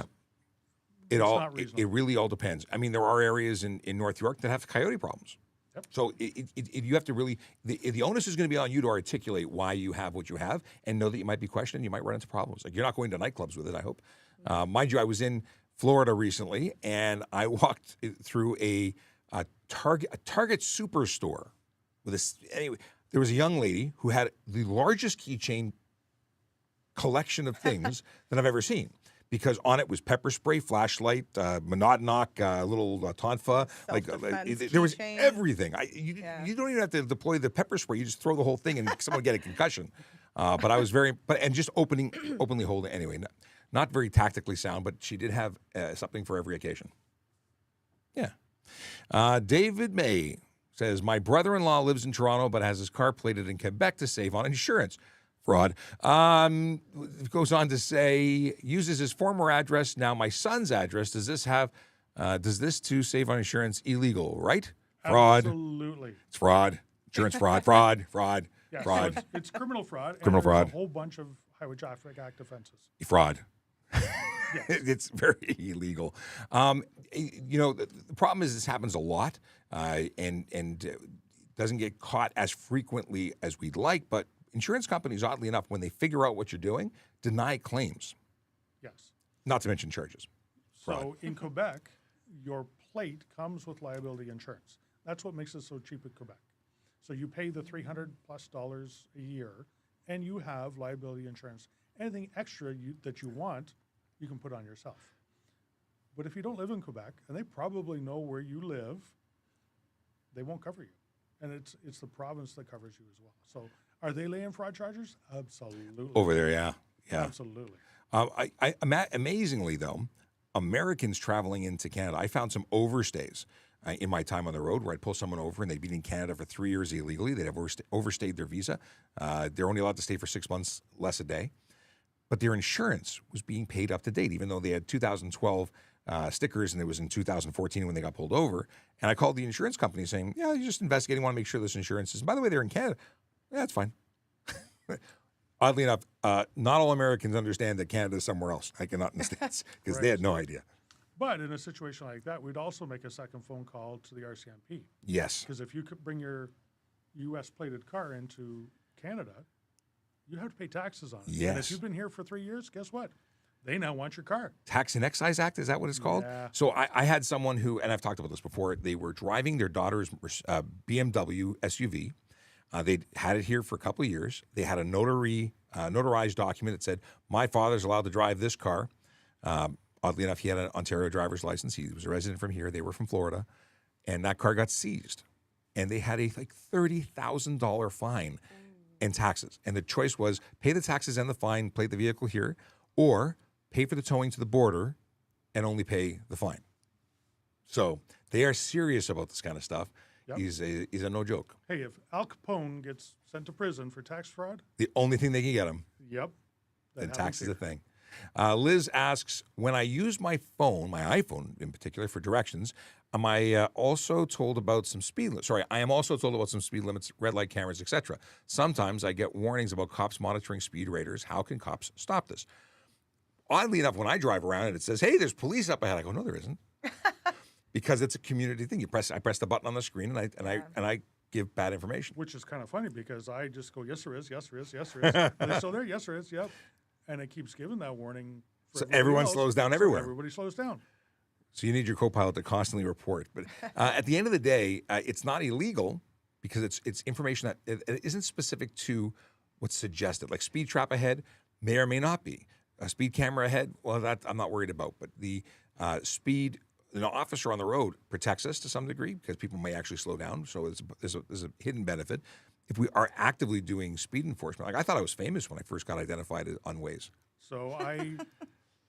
it really all depends. I mean, there are areas in North York that have coyote problems. Yep. So you have to really, the onus is going to be on you to articulate why you have what you have and know that you might be questioned, you might run into problems. Like, you're not going to nightclubs with it, I hope. Mind you, I was in Florida recently, and I walked through a Target superstore anyway. There was a young lady who had the largest keychain collection of things that I've ever seen, because on it was pepper spray, flashlight, monadnock, little tonfa. There was everything. You don't even have to deploy the pepper spray. You just throw the whole thing and someone get a concussion. But I was just openly holding. Anyway, not very tactically sound, but she did have something for every occasion. Yeah. David May says, my brother-in-law lives in Toronto but has his car plated in Quebec to save on insurance. Fraud. Goes on to say, uses his former address, now my son's address. Does this to save on insurance illegal, right? Fraud. Absolutely. It's fraud. Insurance fraud. Fraud. Yes, Fraud. So it's criminal fraud. Criminal fraud. There's a whole bunch of Highway Traffic Act offenses. Fraud. Yes. It's very illegal. The problem is this happens a lot, and doesn't get caught as frequently as we'd like. But insurance companies, oddly enough, when they figure out what you're doing, deny claims. Yes. Not to mention charges. Fraud. So in Quebec, your plate comes with liability insurance. That's what makes it so cheap in Quebec. So you pay the $300+ a year, and you have liability insurance. Anything extra that you want, you can put on yourself. But if you don't live in Quebec, and they probably know where you live, they won't cover you. And it's the province that covers you as well. So are they laying fraud charges? Absolutely. Over there, yeah. Absolutely. Amazingly, though, Americans traveling into Canada, I found some overstays in my time on the road where I'd pull someone over and they'd been in Canada for 3 years illegally. They'd have overstayed their visa. They're only allowed to stay for 6 months less a day. But their insurance was being paid up to date, even though they had 2012 stickers, and it was in 2014 when they got pulled over. And I called the insurance company saying, yeah, you're just investigating, want to make sure this insurance is, by the way, they're in Canada. Yeah, that's fine. Oddly enough, not all Americans understand that Canada is somewhere else, like not in the States, because they had no idea. But in a situation like that, we'd also make a second phone call to the RCMP. Yes. Because if you could bring your U.S.-plated car into Canada, you have to pay taxes on it. Yes. And if you've been here for 3 years, guess what? They now want your car. Tax and Excise Act, is that what it's called? Yeah. So I had someone who, and I've talked about this before, they were driving their daughter's BMW SUV. They'd had it here for a couple of years. They had a notarized document that said, my father's allowed to drive this car. Oddly enough, he had an Ontario driver's license. He was a resident from here. They were from Florida. And that car got seized. And they had a $30,000 fine and taxes. And the choice was pay the taxes and the fine, plate the vehicle here, or pay for the towing to the border and only pay the fine. So they are serious about this kind of stuff. Yep. He's a no joke. Hey, if Al Capone gets sent to prison for tax fraud, The only thing they can get him, yep. then tax is a thing. Liz asks, when I use my phone, my iPhone in particular, for directions, am I also told about some speed limits? Sorry, I am also told about some speed limits, red light cameras, etc. Sometimes I get warnings about cops monitoring speed raters. How can cops stop this? Oddly enough, when I drive around and it says, "Hey, there's police up ahead," I go, "No, there isn't," because it's a community thing. I press the button on the screen and I give bad information. Which is kind of funny because I just go, yes, there is, yes, there is, yes, there is. Are they still there? Yes, there is, yep. And it keeps giving that warning. For So everyone else, slows down so everywhere. Everybody slows down. So you need your co-pilot to constantly report. But at the end of the day, it's not illegal because it's information that it isn't specific to what's suggested. Like speed trap ahead may or may not be. A speed camera ahead, well, that I'm not worried about. But the speed, an officer on the road protects us to some degree because people may actually slow down. So there's a hidden benefit. If we are actively doing speed enforcement, like I thought I was famous when I first got identified on Waze. So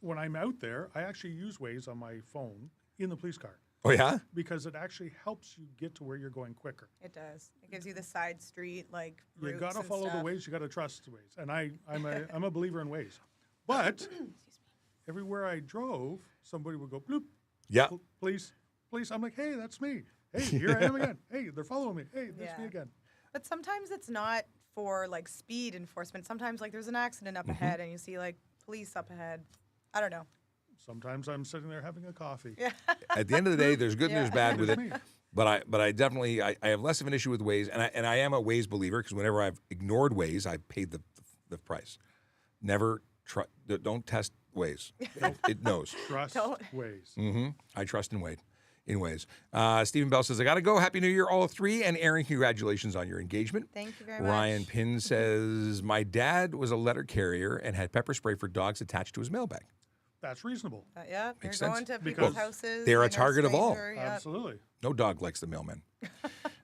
when I'm out there, I actually use Waze on my phone in the police car Oh yeah? because it actually helps you get to where you're going quicker. It does. It gives you the side street like You routes got to and follow stuff. the Waze. You got to trust the Waze, and I'm a believer in Waze. But everywhere I drove, somebody would go bloop. Yeah. Police. I'm like, hey, that's me. Hey, here I am again. Hey, they're following me. Hey, that's me Yeah. again. But sometimes it's not for like speed enforcement. Sometimes like there's an accident Mm-hmm. up ahead and you see like police up ahead. I don't know. Sometimes I'm sitting there having a coffee. Yeah. At the end of the day, there's good and there's bad with it. It's me. But I definitely I have less of an issue with Waze, and I am a Waze believer because whenever I've ignored Waze, I paid the price. Never don't test Waze. It knows. Trust Don't. Waze. I trust in Waze. Stephen Bell says, I got to go. Happy New Year, all three. And Aaron, congratulations on your engagement. Thank you very much. Ryan Pinn says, my dad was a letter carrier and had pepper spray for dogs attached to his mailbag. That's reasonable. Yeah, Makes they're going sense. to people's Because houses. they're a like target of all. stranger, yep. Absolutely. No dog likes the mailman.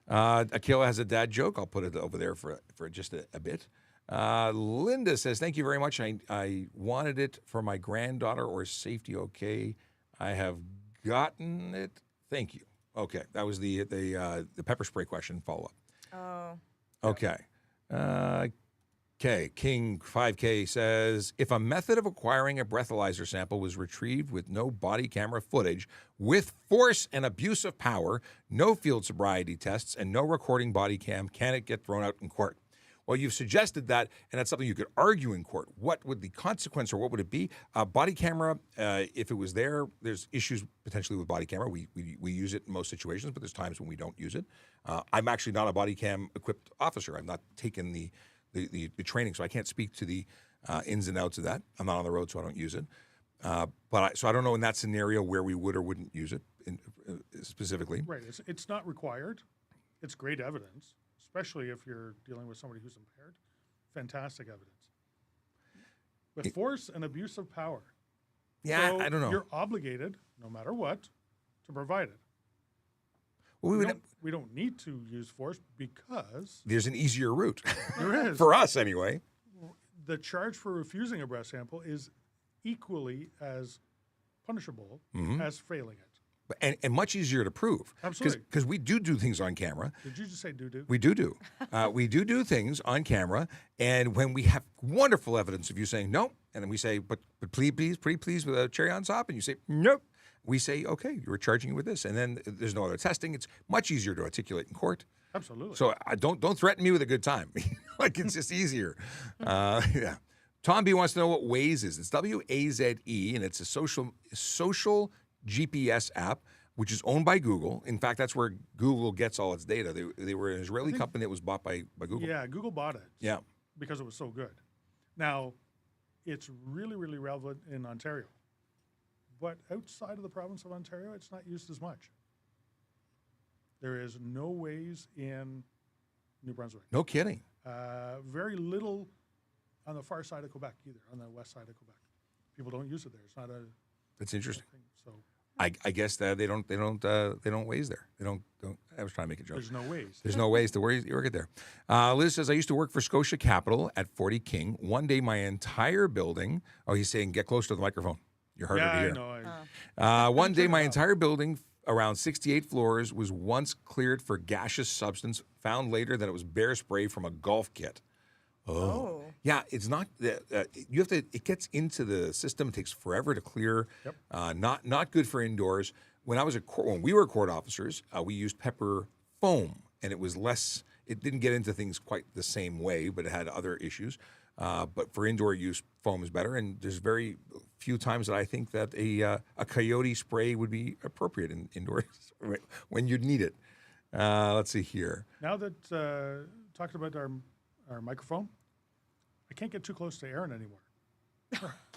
Akila has a dad joke. I'll put it over there for just a bit. Linda says, thank you very much. I wanted it for my granddaughter or safety. Okay. I have gotten it. Thank you. Okay. That was the pepper spray question follow up. Oh. Okay. Okay. King 5K says, if a method of acquiring a breathalyzer sample was retrieved with no body camera footage, with force and abuse of power, no field sobriety tests, and no recording body cam, can it get thrown out in court? Well, you've suggested that, and that's something you could argue in court. What would the consequence or what would it be? Body camera, if it was there, there's issues potentially with body camera. We use it in most situations, but there's times when we don't use it. I'm actually not a body cam equipped officer. I've not taken the training, so I can't speak to the ins and outs of that. I'm not on the road, so I don't use it. So I don't know in that scenario where we would or wouldn't use it specifically. Right. It's not required. It's great evidence, especially if you're dealing with somebody who's impaired. Fantastic evidence. With force and abuse of power. Yeah, So I don't know. You're obligated, no matter what, to provide it. Well, We don't need to use force because there's an easier route there is. for us anyway. The charge for refusing a breath sample is equally as punishable as failing it. And much easier to prove. Absolutely. Because we do things on camera. Did you just say doo-doo? We do. We do things on camera. And when we have wonderful evidence of you saying no, and then we say, but please, pretty please with a cherry on top, and you say, nope. We say, okay, we're charging you with this. And then there's no other testing. It's much easier to articulate in court. Absolutely. So don't threaten me with a good time. Like, it's just easier. Yeah. Tom B wants to know what Waze is. It's WAZE, and it's a social GPS app, which is owned by Google. In fact, that's where Google gets all its data. They were an Israeli company that was bought by Google. Yeah, Google bought it. Yeah. Because it was so good. Now, it's really, really relevant in Ontario. But outside of the province of Ontario, it's not used as much. There is no Waze in New Brunswick. No kidding. Very little on the far side of Quebec either, on the west side of Quebec. People don't use it there. It's not a That's interesting. thing. So I guess that they don't Waze there. They don't. I was trying to make a joke. there's no Waze. There's no ways to work it there. Liz says, I used to work for Scotia Capital at 40 King. One day, my entire building, he's saying, get close to the microphone. You're harder to Yeah, hear. I know. One day, my entire building around 68 floors was once cleared for gaseous substance, found later that it was bear spray from a golf kit. Oh. Yeah, it's not. You have to. It gets into the system. It takes forever to clear. Yep. Not good for indoors. When we were court officers, we used pepper foam, and it was less. It didn't get into things quite the same way, but it had other issues. But for indoor use, foam is better. And there's very few times that I think that a coyote spray would be appropriate indoors when you'd need it. Let's see here. Now that talking about our microphone, I can't get too close to Erin anymore.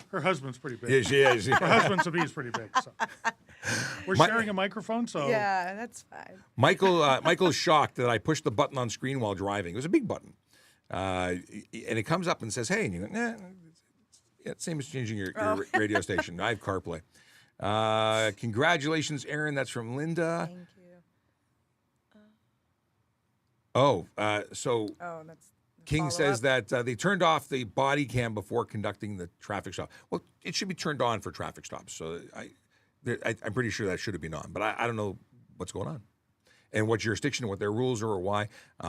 Her husband's pretty big. Yeah, she is. Her husband to be is pretty big. So. We're sharing a microphone, so Yeah, that's fine. Michael's shocked that I pushed the button on screen while driving. It was a big button, and it comes up and says, "Hey," and you go, "Nah, it's same as changing your radio station. I have CarPlay." Congratulations, Erin. That's from Linda. Thank you. So That's King says that they turned off the body cam before conducting the traffic stop. Well, it should be turned on for traffic stops. So I'm pretty sure that should have been on, but I don't know what's going on and what jurisdiction, what their rules are, or why.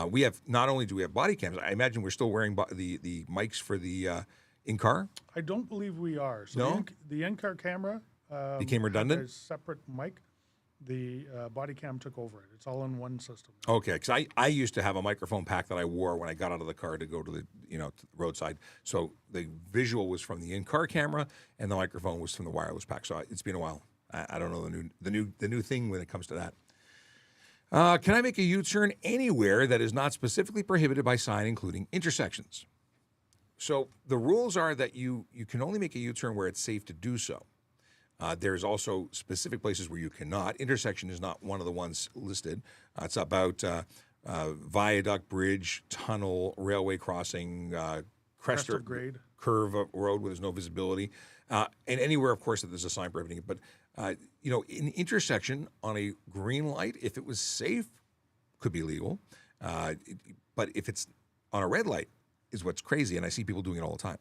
We have not only do we have body cams. I imagine we're still wearing the mics for the in-car. I don't believe we are. So No? the in-car camera Became had redundant? a separate mic. The body cam took over it. It's all in one system. Okay, because I used to have a microphone pack that I wore when I got out of the car to go to the to the roadside. So the visual was from the in-car camera, and the microphone was from the wireless pack. So it's been a while. I don't know the new thing when it comes to that. Can I make a U-turn anywhere that is not specifically prohibited by sign, including intersections? So the rules are that you can only make a U-turn where it's safe to do so. There's also specific places where you cannot. Intersection is not one of the ones listed. It's about viaduct, bridge, tunnel, railway crossing, crest or grade. curve of road where there's no visibility, and anywhere, of course, that there's a sign prohibiting it. But in intersection on a green light, if it was safe, could be legal. But if it's on a red light, is what's crazy, and I see people doing it all the time.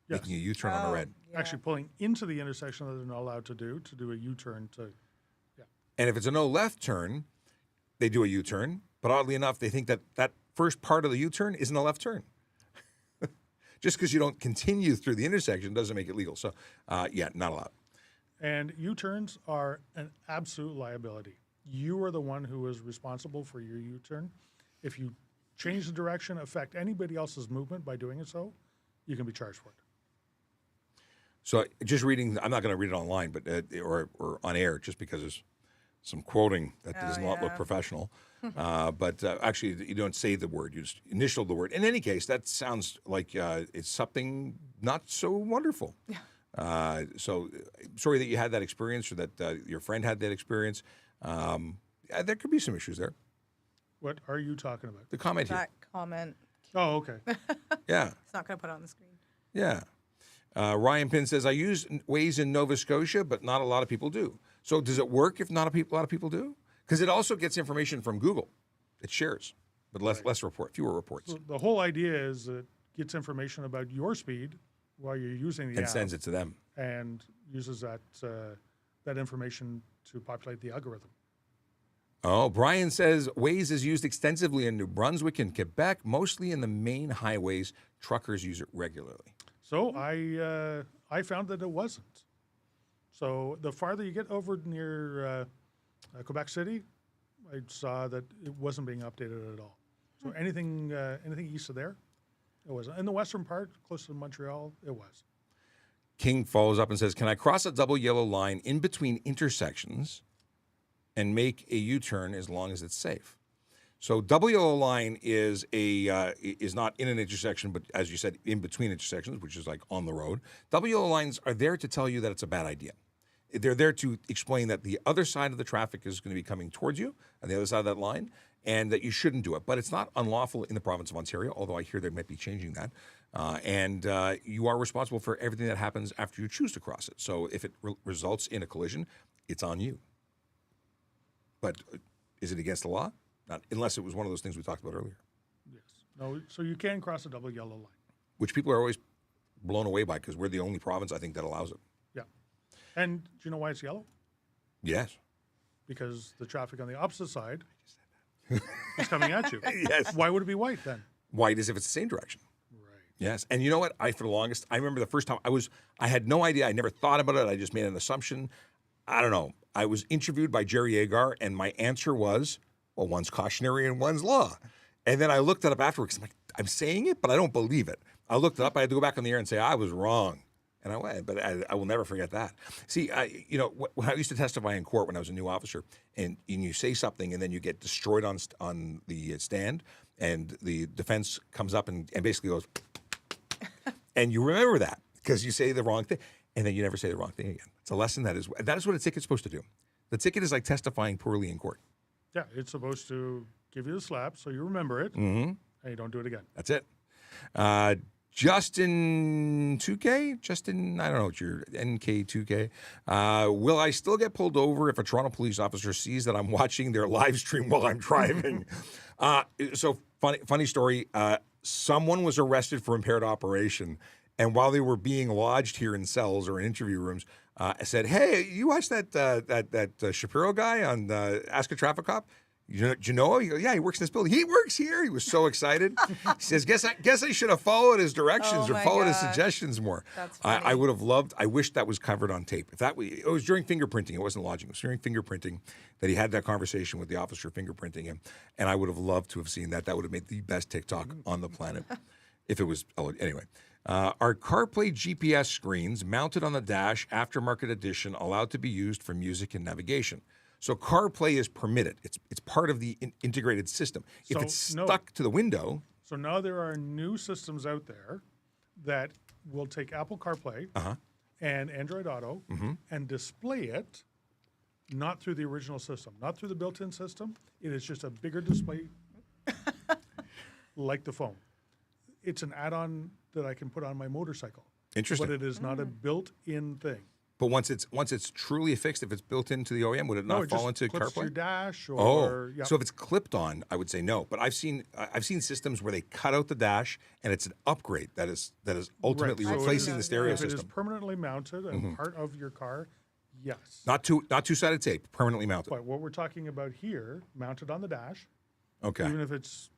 Yes. Making a U-turn on a red. Yeah. Actually pulling into the intersection that they're not allowed to do a U-turn to. And if it's a no left turn, they do a U-turn. But oddly enough, they think that that first part of the U-turn isn't a left turn. Just because you don't continue through the intersection doesn't make it legal. So, not allowed. And U-turns are an absolute liability. You are the one who is responsible for your U-turn. If you change the direction, affect anybody else's movement by doing it so, you can be charged for it. So just reading, I'm not going to read it online, but or on air, just because there's some quoting that does not look professional. But actually, you don't say the word; you just initial the word. In any case, that sounds like it's something not so wonderful. Yeah. So sorry that you had that experience, or that your friend had that experience. There could be some issues there. What are you talking about? The comment here. That comment. Oh, okay. Yeah. It's not going to put it on the screen. Yeah. Ryan Pinn says, I use Waze in Nova Scotia, but not a lot of people do. So does it work if not a lot of people do? Because it also gets information from Google. It shares, but fewer reports. So the whole idea is it gets information about your speed while you're using the And app sends it to them. and uses that information to populate the algorithm. Oh, Brian says Waze is used extensively in New Brunswick and Quebec, mostly in the main highways. Truckers use it regularly. So I found that it wasn't. So the farther you get over near Quebec City, I saw that it wasn't being updated at all. So anything east of there, it wasn't. In the western part, close to Montreal, it was. King follows up and says, can I cross a double yellow line in between intersections and make a U-turn as long as it's safe? So double yellow line is not in an intersection, but as you said, in between intersections, which is like on the road. Double yellow lines are there to tell you that it's a bad idea. They're there to explain that the other side of the traffic is going to be coming towards you on the other side of that line, and that you shouldn't do it. But it's not unlawful in the province of Ontario, although I hear they might be changing that. And you are responsible for everything that happens after you choose to cross it. So if it results in a collision, it's on you. But is it against the law? Not unless it was one of those things we talked about earlier. Yes. No. So you can cross a double yellow line. Which people are always blown away by because we're the only province, I think, that allows it. Yeah. And do you know why it's yellow? Yes. because the traffic on the opposite side is coming at you. Yes. Why would it be white then? White as if it's the same direction. Right. Yes. And you know what? For the longest, I remember the first time I had no idea. I never thought about it. I just made an assumption. I don't know. I was interviewed by Jerry Agar, and my answer was, well, one's cautionary and one's law. And then I looked it up afterwards. I'm like, I'm saying it, but I don't believe it. I looked it up. I had to go back on the air and say, I was wrong. And I went, but I will never forget that. See, when I used to testify in court when I was a new officer, and you say something and then you get destroyed on the stand, and the defense comes up and basically goes, and you remember that because you say the wrong thing, and then you never say the wrong thing again. It's a lesson that is what a ticket's supposed to do. The ticket is like testifying poorly in court. Yeah, it's supposed to give you the slap so you remember it, and you don't do it again. That's it. Justin 2K? Justin, I don't know what your NK2K. Will I still get pulled over if a Toronto police officer sees that I'm watching their live stream while I'm driving? So funny story. Someone was arrested for impaired operation, and while they were being lodged here in cells or in interview rooms, I said, "Hey, you watched that Shapiro guy on Ask a Traffic Cop? Do you know him?" He goes, "Yeah, he works in this building." He works here. He was so excited. He says, "Guess I should have followed his directions or followed his suggestions more." That's funny. I would have loved. I wish that was covered on tape. It was during fingerprinting. It wasn't lodging. It was during fingerprinting that he had that conversation with the officer fingerprinting him, and I would have loved to have seen that. That would have made the best TikTok on the planet, if it was. Anyway. Are CarPlay GPS screens mounted on the dash, aftermarket edition, allowed to be used for music and navigation? So CarPlay is permitted. It's part of the integrated system. If it's stuck to the window. So now there are new systems out there that will take Apple CarPlay and Android Auto and display it not through the original system, not through the built-in system. It is just a bigger display like the phone. It's an add-on that I can put on my motorcycle. Interesting. But it is not a built-in thing. But once it's truly affixed, if it's built into the OEM, would it not fall into CarPlay? Your dash or So if it's clipped on, I would say no. But I've seen systems where they cut out the dash and it's an upgrade that is ultimately replacing the stereo system. If it is system. permanently mounted and part of your car, yes. Not two-sided tape, permanently mounted. But what we're talking about here, mounted on the dash. Okay. Even if it's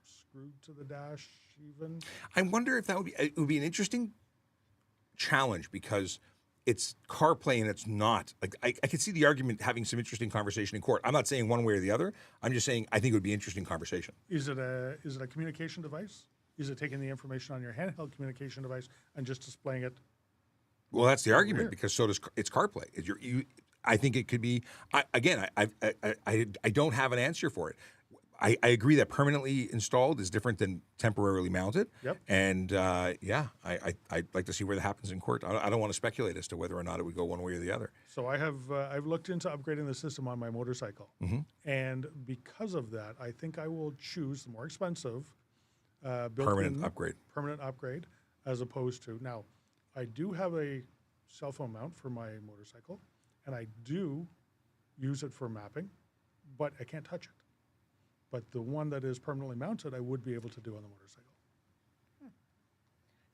screwed to the dash, even. I wonder if it would be an interesting challenge because it's CarPlay and it's not. Like I could see the argument having some interesting conversation in court. I'm not saying one way or the other. I'm just saying I think it would be an interesting conversation. Is it a communication device? Is it taking the information on your handheld communication device and just displaying it? Well, that's the argument because it's CarPlay. I think it could be. I don't have an answer for it. I agree that permanently installed is different than temporarily mounted. Yep. And I'd like to see where that happens in court. I don't want to speculate as to whether or not it would go one way or the other. So I've looked into upgrading the system on my motorcycle, and because of that, I think I will choose the more expensive permanent upgrade, as opposed to now. I do have a cell phone mount for my motorcycle, and I do use it for mapping, but I can't touch it. But the one that is permanently mounted, I would be able to do on the motorcycle.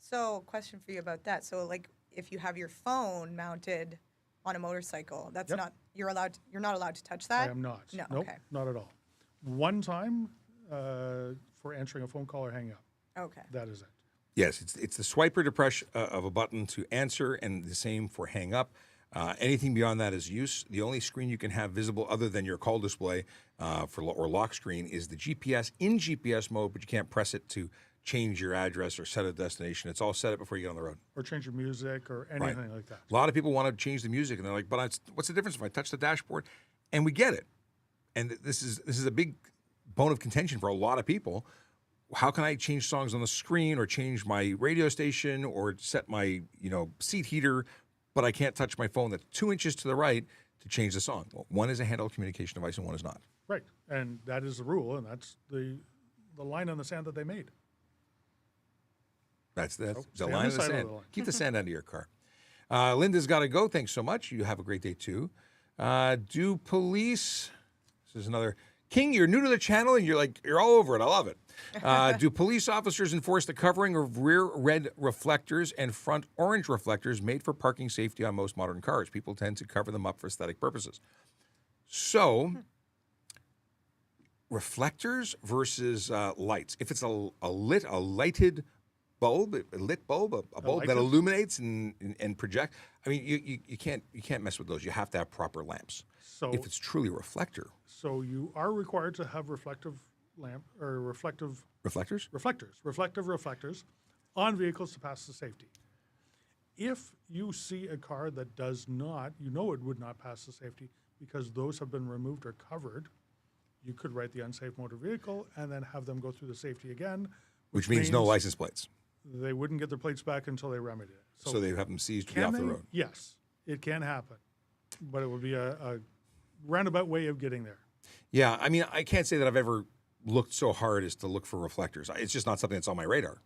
So, question for you about that. So, like, if you have your phone mounted on a motorcycle, that's not you're not allowed to touch that? I am not. No, nope, okay. Not at all. One time for answering a phone call or hang up. Okay. That is it. Yes, it's the swiper to press of a button to answer, and the same for hang up. Anything beyond that is use. The only screen you can have visible other than your call display or lock screen is the GPS in GPS mode, but you can't press it to change your address or set a destination. It's all set up before you get on the road. Or change your music or anything like that. A lot of people want to change the music, and they're like, but what's the difference if I touch the dashboard? And we get it. And this is a big bone of contention for a lot of people. How can I change songs on the screen or change my radio station or set my seat heater, but I can't touch my phone that's 2 inches to the right to change the song? Well, one is a handheld communication device and one is not. Right. And that is the rule, and that's the line on the sand that they made. That's the stay line on of the the side of sand. the line. Keep the sand out of your car. Linda's got to go. Thanks so much. You have a great day too. Do police? This is another. King, you're new to the channel and you're all over it. I love it. Do police officers enforce the covering of rear red reflectors and front orange reflectors made for parking safety on most modern cars? People tend to cover them up for aesthetic purposes. So, reflectors versus lights. If it's a lighted bulb, a lit bulb, a bulb that illuminates and projects. I mean, you can't mess with those. You have to have proper lamps. So if it's truly a reflector. So you are required to have reflective lamp or reflective reflectors on vehicles to pass the safety. If you see a car that does not, you know it would not pass the safety because those have been removed or covered, you could write the unsafe motor vehicle and then have them go through the safety again. Which means no license plates. They wouldn't get their plates back until they remedied it. So they have them seized to be off the road. Yes, it can happen. But it would be a roundabout way of getting there. Yeah, I mean, I can't say that I've ever looked so hard as to look for reflectors. It's just not something that's on my radar.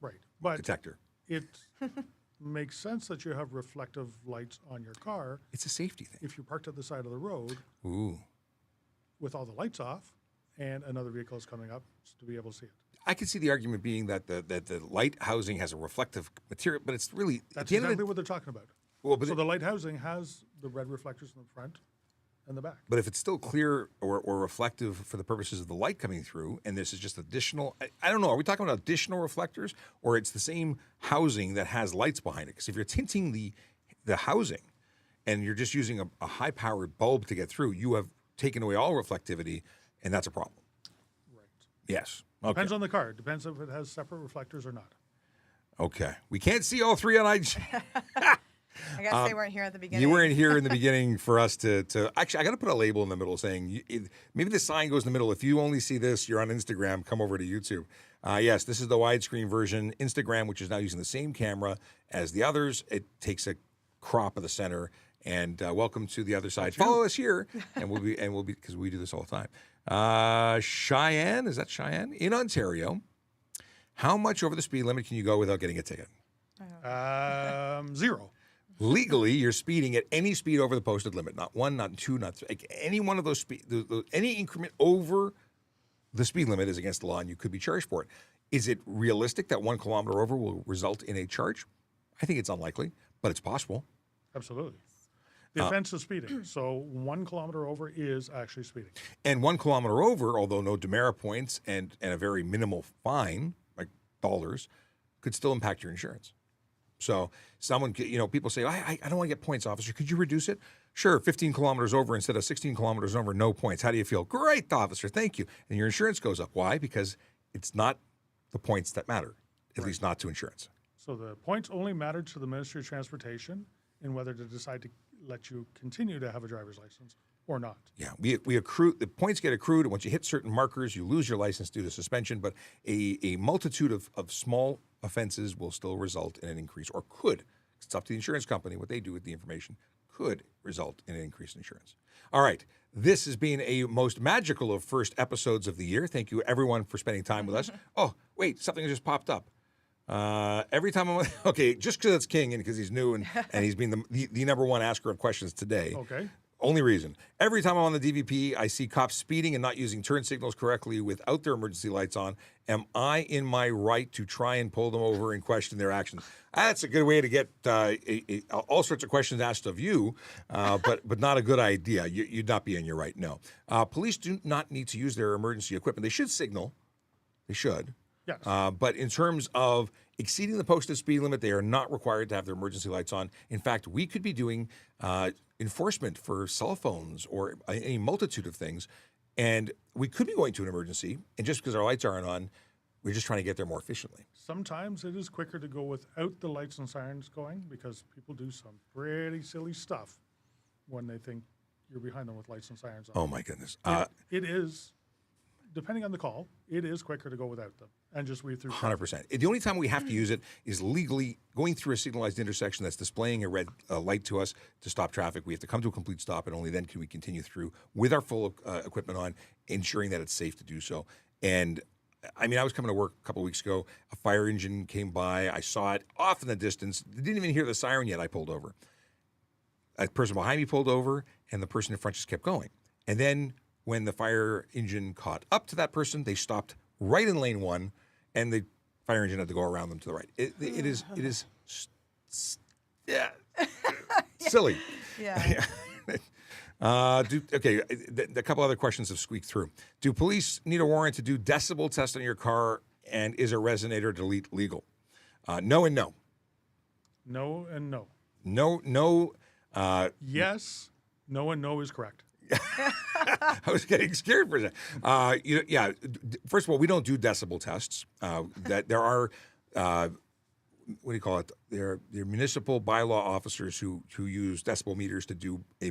Right. But detector. It makes sense that you have reflective lights on your car. It's a safety thing. If you're parked at the side of the road Ooh. with all the lights off and another vehicle is coming up to be able to see it. I could see the argument being that the light housing has a reflective material, but it's really... That's exactly what they're talking about. Well, but so the light housing has the red reflectors in the front and the back. But if it's still clear or reflective for the purposes of the light coming through, and this is just additional... I don't know, are we talking about additional reflectors, or it's the same housing that has lights behind it? Because if you're tinting the housing and you're just using a high-powered bulb to get through, you have taken away all reflectivity, and that's a problem. Right. Yes. Okay. Depends on the car. Depends if it has separate reflectors or not. Okay. We can't see all three on IG. I guess they weren't here at the beginning. You weren't here in the beginning for us to actually, I got to put a label in the middle saying, maybe the sign goes in the middle. If you only see this, you're on Instagram, come over to YouTube. Yes, this is the widescreen version. Instagram, which is now using the same camera as the others, it takes a crop of the center. And welcome to the other side. Follow us here, and we'll be because we do this all the time. Cheyenne, is that Cheyenne? In Ontario, how much over the speed limit can you go without getting a ticket? 0. Legally, you're speeding at any speed over the posted limit, not 1, not 2, not 3. Any one of those any increment over the speed limit is against the law, and you could be charged for it. Is it realistic that 1 kilometer over will result in a charge? I think it's unlikely, but it's possible. Absolutely. The offense is speeding, so 1 kilometer over is actually speeding. And 1 kilometer over, although no demerit points and a very minimal fine, like dollars, could still impact your insurance. So someone, people say, I don't want to get points, officer. Could you reduce it? Sure, 15 kilometers over instead of 16 kilometers over, no points. How do you feel? Great, officer, thank you. And your insurance goes up. Why? Because it's not the points that matter, at least not to insurance. So the points only matter to the Ministry of Transportation in whether to decide to let you continue to have a driver's license or not. Yeah, we accrue, the points get accrued, and once you hit certain markers, you lose your license due to suspension, but a multitude of small offenses will still result in an increase, or could. It's up to the insurance company what they do with the information, could result in an increase in insurance. All right, this has been a most magical of first episodes of the year. Thank you, everyone, for spending time with us. Oh, wait, something just popped up. Every time I'm okay, just because it's King and because he's new and he's been the number one asker of questions today. Okay. Only reason. Every time I'm on the DVP, I see cops speeding and not using turn signals correctly without their emergency lights on. Am I in my right to try and pull them over and question their actions? That's a good way to get all sorts of questions asked of you, but not a good idea. You'd not be in your right. No. Police do not need to use their emergency equipment. They should signal. They should. Yes. But in terms of exceeding the posted speed limit, they are not required to have their emergency lights on. In fact, we could be doing enforcement for cell phones or any multitude of things, and we could be going to an emergency, and just because our lights aren't on, we're just trying to get there more efficiently. Sometimes it is quicker to go without the lights and sirens going because people do some pretty silly stuff when they think you're behind them with lights and sirens on. Oh, my goodness. It is, depending on the call, it is quicker to go without them and just weave through. 100%. The only time we have to use it is legally going through a signalized intersection that's displaying a red light to us to stop traffic. We have to come to a complete stop, and only then can we continue through with our full equipment on, ensuring that it's safe to do so. And I mean, I was coming to work a couple of weeks ago. A fire engine came by. I saw it off in the distance. Didn't even hear the siren yet. I pulled over. A person behind me pulled over, and the person in front just kept going. And then when the fire engine caught up to that person, they stopped right in lane 1, and the fire engine had to go around them to the right. It is silly. Yeah. A couple other questions have squeaked through. Do police need a warrant to do decibel test on your car, and is a resonator delete legal? No and no. No and no. No. Yes, no and no is correct. I was getting scared for a second. First of all, we don't do decibel tests. That there are, what do you call it? They're municipal bylaw officers who use decibel meters to do a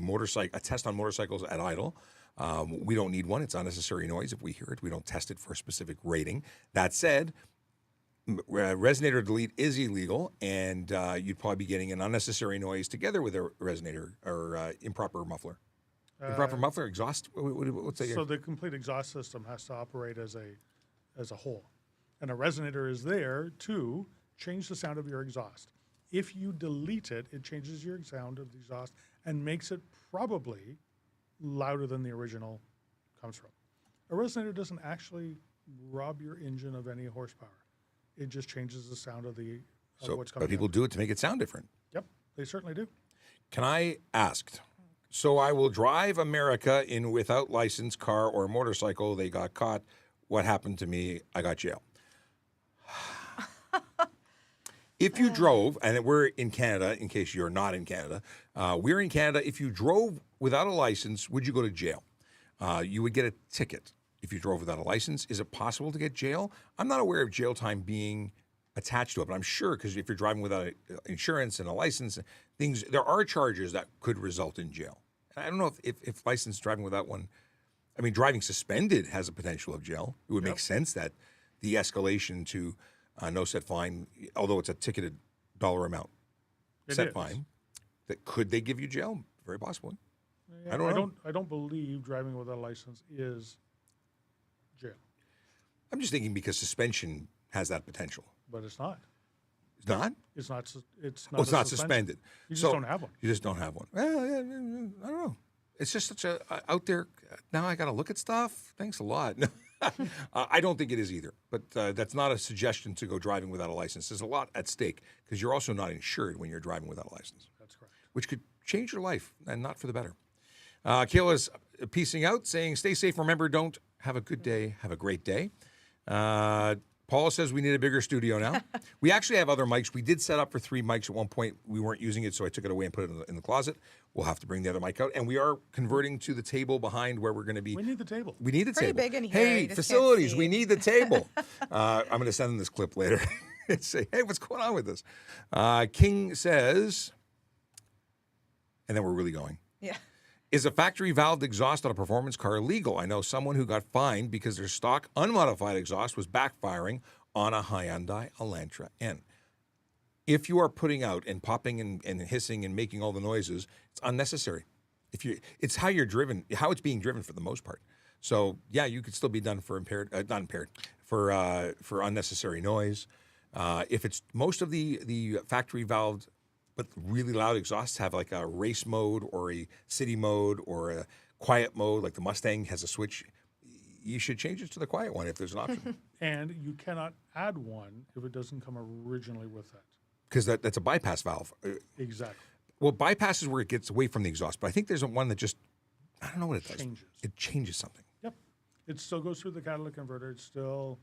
test on motorcycles at idle. We don't need one. It's unnecessary noise. If we hear it, we don't test it for a specific rating. That said, resonator delete is illegal, and you'd probably be getting an unnecessary noise together with a resonator or improper muffler. Improper muffler exhaust. What's that? So the complete exhaust system has to operate as a whole, and a resonator is there to change the sound of your exhaust. If you delete it, it changes your sound of the exhaust and makes it probably louder than the original comes from. A resonator doesn't actually rob your engine of any horsepower. It just changes the sound of what's coming. But people do it to make it sound different. Yep, they certainly do. Can I ask? So I will drive America in without license car or motorcycle. They got caught. What happened to me? I got jail. If you drove, and we're in Canada, in case you're not in Canada, we're in Canada. If you drove without a license, would you go to jail? You would get a ticket if you drove without a license. Is it possible to get jail? I'm not aware of jail time being attached to it, but I'm sure because if you're driving without insurance and a license, there are charges that could result in jail. And I don't know if license driving without one, I mean, driving suspended has a potential of jail. It would make sense that the escalation to no set fine, although it's a ticketed dollar amount set fine, that could they give you jail? Very possibly. Yeah, I don't believe driving without a license is jail. I'm just thinking because suspension has that potential. But it's not. It's not? It's not. It's not. Well, it's not suspended. You just don't have one. You just don't have one. Well, I don't know. It's just such a out there. Now I got to look at stuff. Thanks a lot. I don't think it is either. But that's not a suggestion to go driving without a license. There's a lot at stake because you're also not insured when you're driving without a license. That's correct. Which could change your life and not for the better. Kayla's piecing out, saying, "Stay safe. Remember, don't have a good day. Have a great day." Paul says we need a bigger studio now. We actually have other mics. We did set up for 3 mics at one point. We weren't using it, so I took it away and put it in the closet. We'll have to bring the other mic out. And we are converting to the table behind where we're going to be. We need the table. We need the Pretty table. big in here. Hey, You just facilities, can't we see. need the table. I'm going to send them this clip later and say, hey, what's going on with this? King says, and then we're really going. Yeah. Is a factory valved exhaust on a performance car legal? I know someone who got fined because their stock unmodified exhaust was backfiring on a Hyundai Elantra N. If you are putting out and popping and hissing and making all the noises, it's unnecessary. It's how you're driven, how it's being driven for the most part. So yeah, you could still be done for for unnecessary noise. If it's most of the factory valved but really loud exhausts have like a race mode or a city mode or a quiet mode, like the Mustang has a switch, you should change it to the quiet one if there's an option. And you cannot add one if it doesn't come originally with that. Because that's a bypass valve. Exactly. Well, bypass is where it gets away from the exhaust, but I think there's one that just, I don't know what it does. Changes. It changes something. Yep. It still goes through the catalytic converter. It still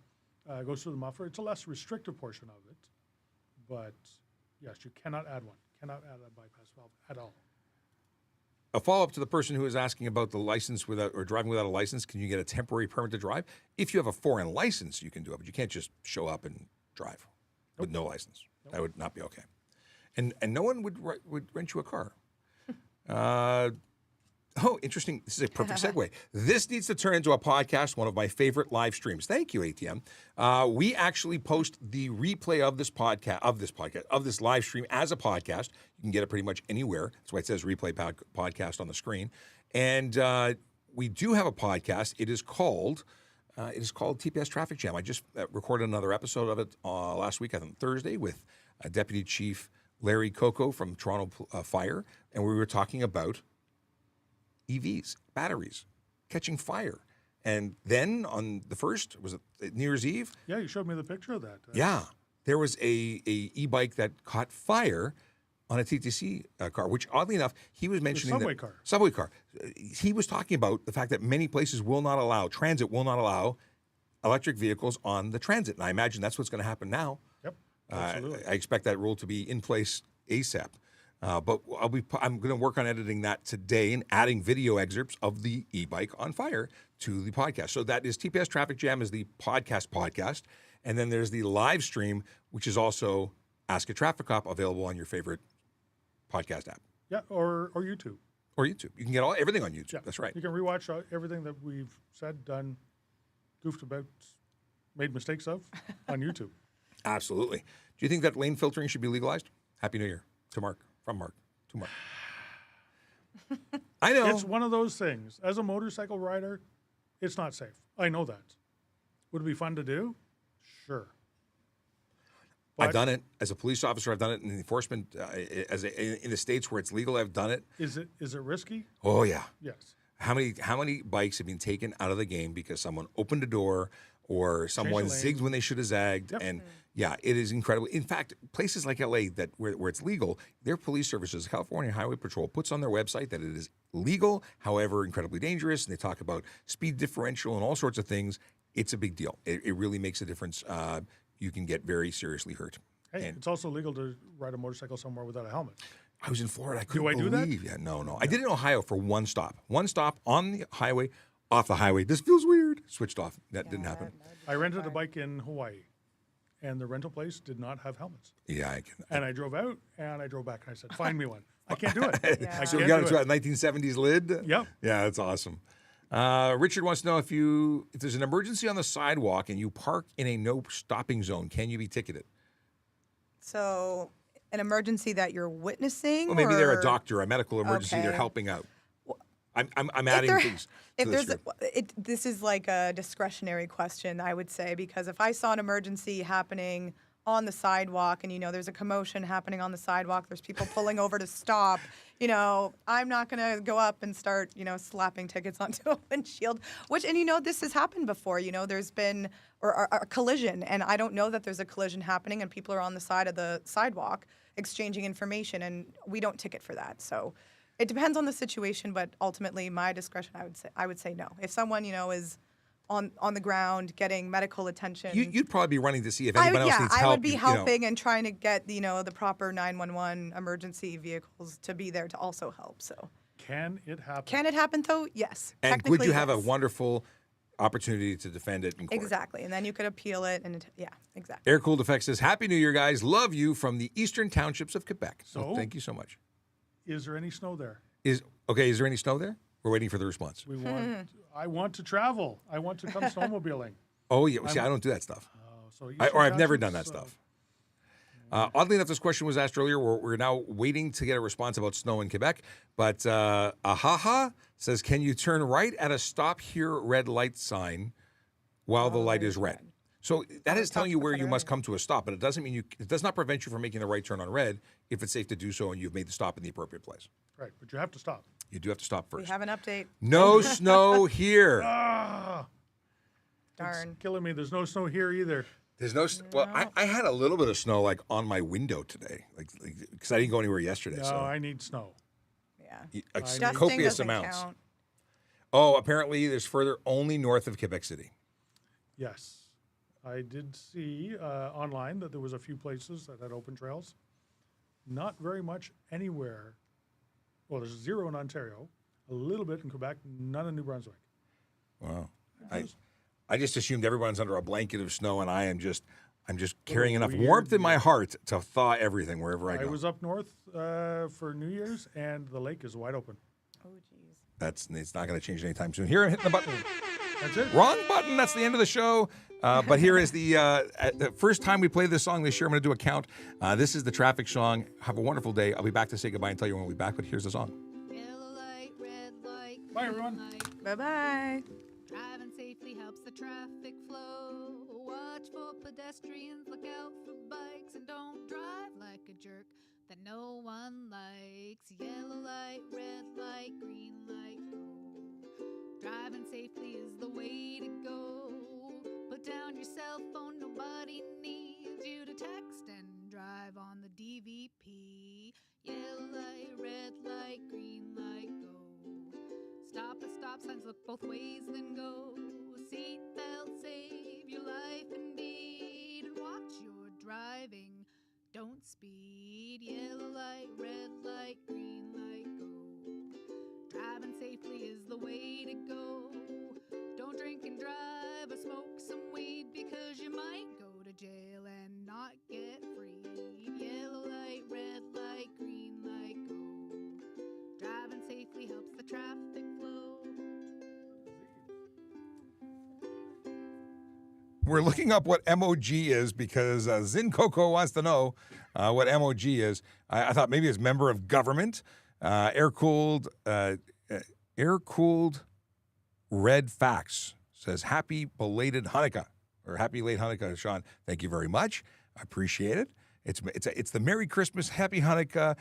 goes through the muffler. It's a less restrictive portion of it. But yes, you cannot add one. Cannot add a bypass valve at all. A follow-up to the person who is asking about the license without or driving without a license, can you get a temporary permit to drive? If you have a foreign license, you can do it, but you can't just show up and drive with no license. Nope. That would not be okay. And no one would rent you a car. Oh, interesting. This is a perfect segue. This needs to turn into a podcast, one of my favorite live streams. Thank you, ATM. We actually post the replay of this live stream as a podcast. You can get it pretty much anywhere. That's why it says replay podcast on the screen. And we do have a podcast. It is called TPS Traffic Jam. I just recorded another episode of it last week, I think Thursday, with Deputy Chief Larry Coco from Toronto Fire. And we were talking about EVs, batteries, catching fire. And then on the first, was it New Year's Eve? Yeah, you showed me the picture of that. Yeah. There was a e-bike that caught fire on a TTC car, which oddly enough, he was mentioning subway car. Subway car. He was talking about the fact that many places transit will not allow electric vehicles on the transit. And I imagine that's what's going to happen now. Yep, absolutely. I expect that rule to be in place ASAP. But I'm going to work on editing that today and adding video excerpts of the e-bike on fire to the podcast. So that is TPS Traffic Jam is the podcast. And then there's the live stream, which is also Ask a Traffic Cop, available on your favorite podcast app. Yeah, or YouTube. Or YouTube. You can get everything on YouTube. Yeah. That's right. You can rewatch everything that we've said, done, goofed about, made mistakes of on YouTube. Absolutely. Do you think that lane filtering should be legalized? Happy New Year to Mark. From Mark to Mark. I know. It's one of those things. As a motorcycle rider, it's not safe. I know that. Would it be fun to do? Sure. I've done it as a police officer. I've done it in enforcement. In the states where it's legal, I've done it. Is it risky? Oh yeah. Yes. How many bikes have been taken out of the game because someone opened a door or someone zigged when they should have zagged? Yep. And yeah, it is incredible. In fact, places like LA where it's legal, their police services, California Highway Patrol, puts on their website that it is legal, however incredibly dangerous. And they talk about speed differential and all sorts of things. It's a big deal. It really makes a difference. You can get very seriously hurt. Hey, it's also legal to ride a motorcycle somewhere without a helmet. I was in Florida. I couldn't do that? believe. Yeah, no. I did it in Ohio for one stop. One stop on the highway, off the highway. This feels weird. Switched off. That didn't happen. I rented a bike in Hawaii, and the rental place did not have helmets. Yeah, I can. And I drove out, and I drove back, and I said, find me one. I can't do it. Yeah. I So you can't got do a it. 1970s lid? Yep. Yeah, that's awesome. Richard wants to know if there's an emergency on the sidewalk and you park in a no stopping zone, can you be ticketed? So, an emergency that you're witnessing? Well, maybe they're a or- doctor, a medical emergency. They're Okay. helping out. I'm adding things. If to there's this this is like a discretionary question, I would say, because if I saw an emergency happening on the sidewalk and, there's a commotion happening on the sidewalk, there's people pulling over to stop, I'm not going to go up and start, slapping tickets onto a windshield, and this has happened before, there's been or a collision, and I don't know that there's a collision happening and people are on the side of the sidewalk exchanging information, and we don't ticket for that. So it depends on the situation, but ultimately my discretion, I would say no. If someone, is on the ground getting medical attention. You'd probably be running to see if anyone else needs help. I would be helping and trying to get, the proper 911 emergency vehicles to be there to also help. So Can it happen? can it happen though? Yes. And would Technically, you have a yes. wonderful opportunity to defend it in court? Exactly. And then you could appeal it. And yeah, exactly. Air Cooled Effects says, Happy New Year, guys. Love you from the eastern townships of Quebec. So? Thank you so much. Is there any snow there? Is there any snow there? We're waiting for the response. I want to travel. I want to come snowmobiling. Oh, yeah. See, I don't do that stuff. So I've never done that stuff. Oddly enough, this question was asked earlier. We're now waiting to get a response about snow in Quebec. But Ahaha says, can you turn right at a stop here red light sign while the light is red? So that is telling you where you must come to a stop, but it doesn't mean it does not prevent you from making the right turn on red if it's safe to do so and you've made the stop in the appropriate place. Right, but you have to stop. You do have to stop We first. have an update. No snow here. Ah, Darn. it's killing me. There's no snow here either. There's no. Well, I had a little bit of snow like on my window today, like because I didn't go anywhere yesterday. No, So I need snow. Yeah. Dusting copious doesn't amounts. count. Oh, apparently there's further only north of Quebec City. Yes. I did see online that there was a few places that had open trails. Not very much anywhere. Well, there's 0 in Ontario, a little bit in Quebec, none in New Brunswick. Wow. I just assumed everyone's under a blanket of snow, and I'm just carrying enough warmth in my heart to thaw everything wherever I I go. was up north for New Year's, and the lake is wide open. Oh, geez. It's not going to change anytime soon. Here, I'm hitting the button. That's it. Wrong button. That's the end of the show. But here is the first time we play this song this year. I'm going to do a count. This is the traffic song. Have a wonderful day. I'll be back to say goodbye and tell you when we'll be back. But here's the song. Yellow light, red light, Bye, green everyone. light. Bye-bye. Driving safely helps the traffic flow. Watch for pedestrians, look out for bikes, and don't drive like a jerk that no one likes. Yellow light, red light, green light, go. Driving safely is the way to go. Put down your cell phone, nobody needs you to text and drive on the DVP. both ways, then go. Seatbelt save your life indeed, and watch your driving. Don't speed. Yellow light, red light, green light, go. Driving safely is the way to go. Don't drink and drive or smoke some weed, because you might go to jail and not get freed. Yellow light, red light, green light, go. Driving safely helps the traffic flow. We're looking up what MOG is because Zin Coco wants to know what MOG is. I thought maybe it's member of government, air-cooled red fax. Says happy belated Hanukkah, or happy late Hanukkah, Sean. Thank you very much. I appreciate it. It's the Merry Christmas, Happy Hanukkah.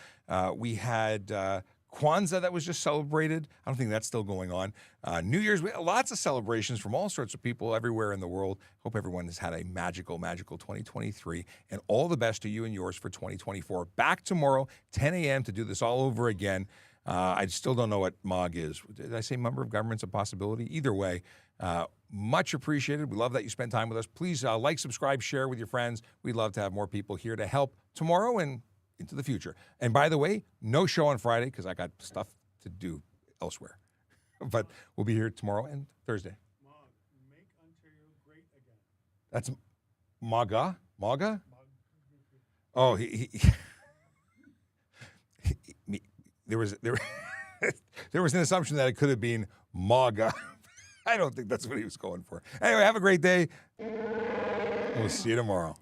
We had Kwanzaa that was just celebrated. I don't think that's still going on. New Year's, lots of celebrations from all sorts of people everywhere in the world. Hope everyone has had a magical, magical 2023, and all the best to you and yours for 2024. Back tomorrow, 10 a.m. to do this all over again. I still don't know what MOG is. Did I say member of government's a possibility? Either way, much appreciated. We love that you spend time with us. Please like, subscribe, share with your friends. We'd love to have more people here to help tomorrow and into the future. And by the way, no show on Friday because I got stuff to do elsewhere. But we'll be here tomorrow and Thursday. Mog, make Ontario great again. That's MAGA? MAGA? Oh, there was an assumption that it could have been MAGA. I don't think that's what he was going for. Anyway, have a great day. We'll see you tomorrow.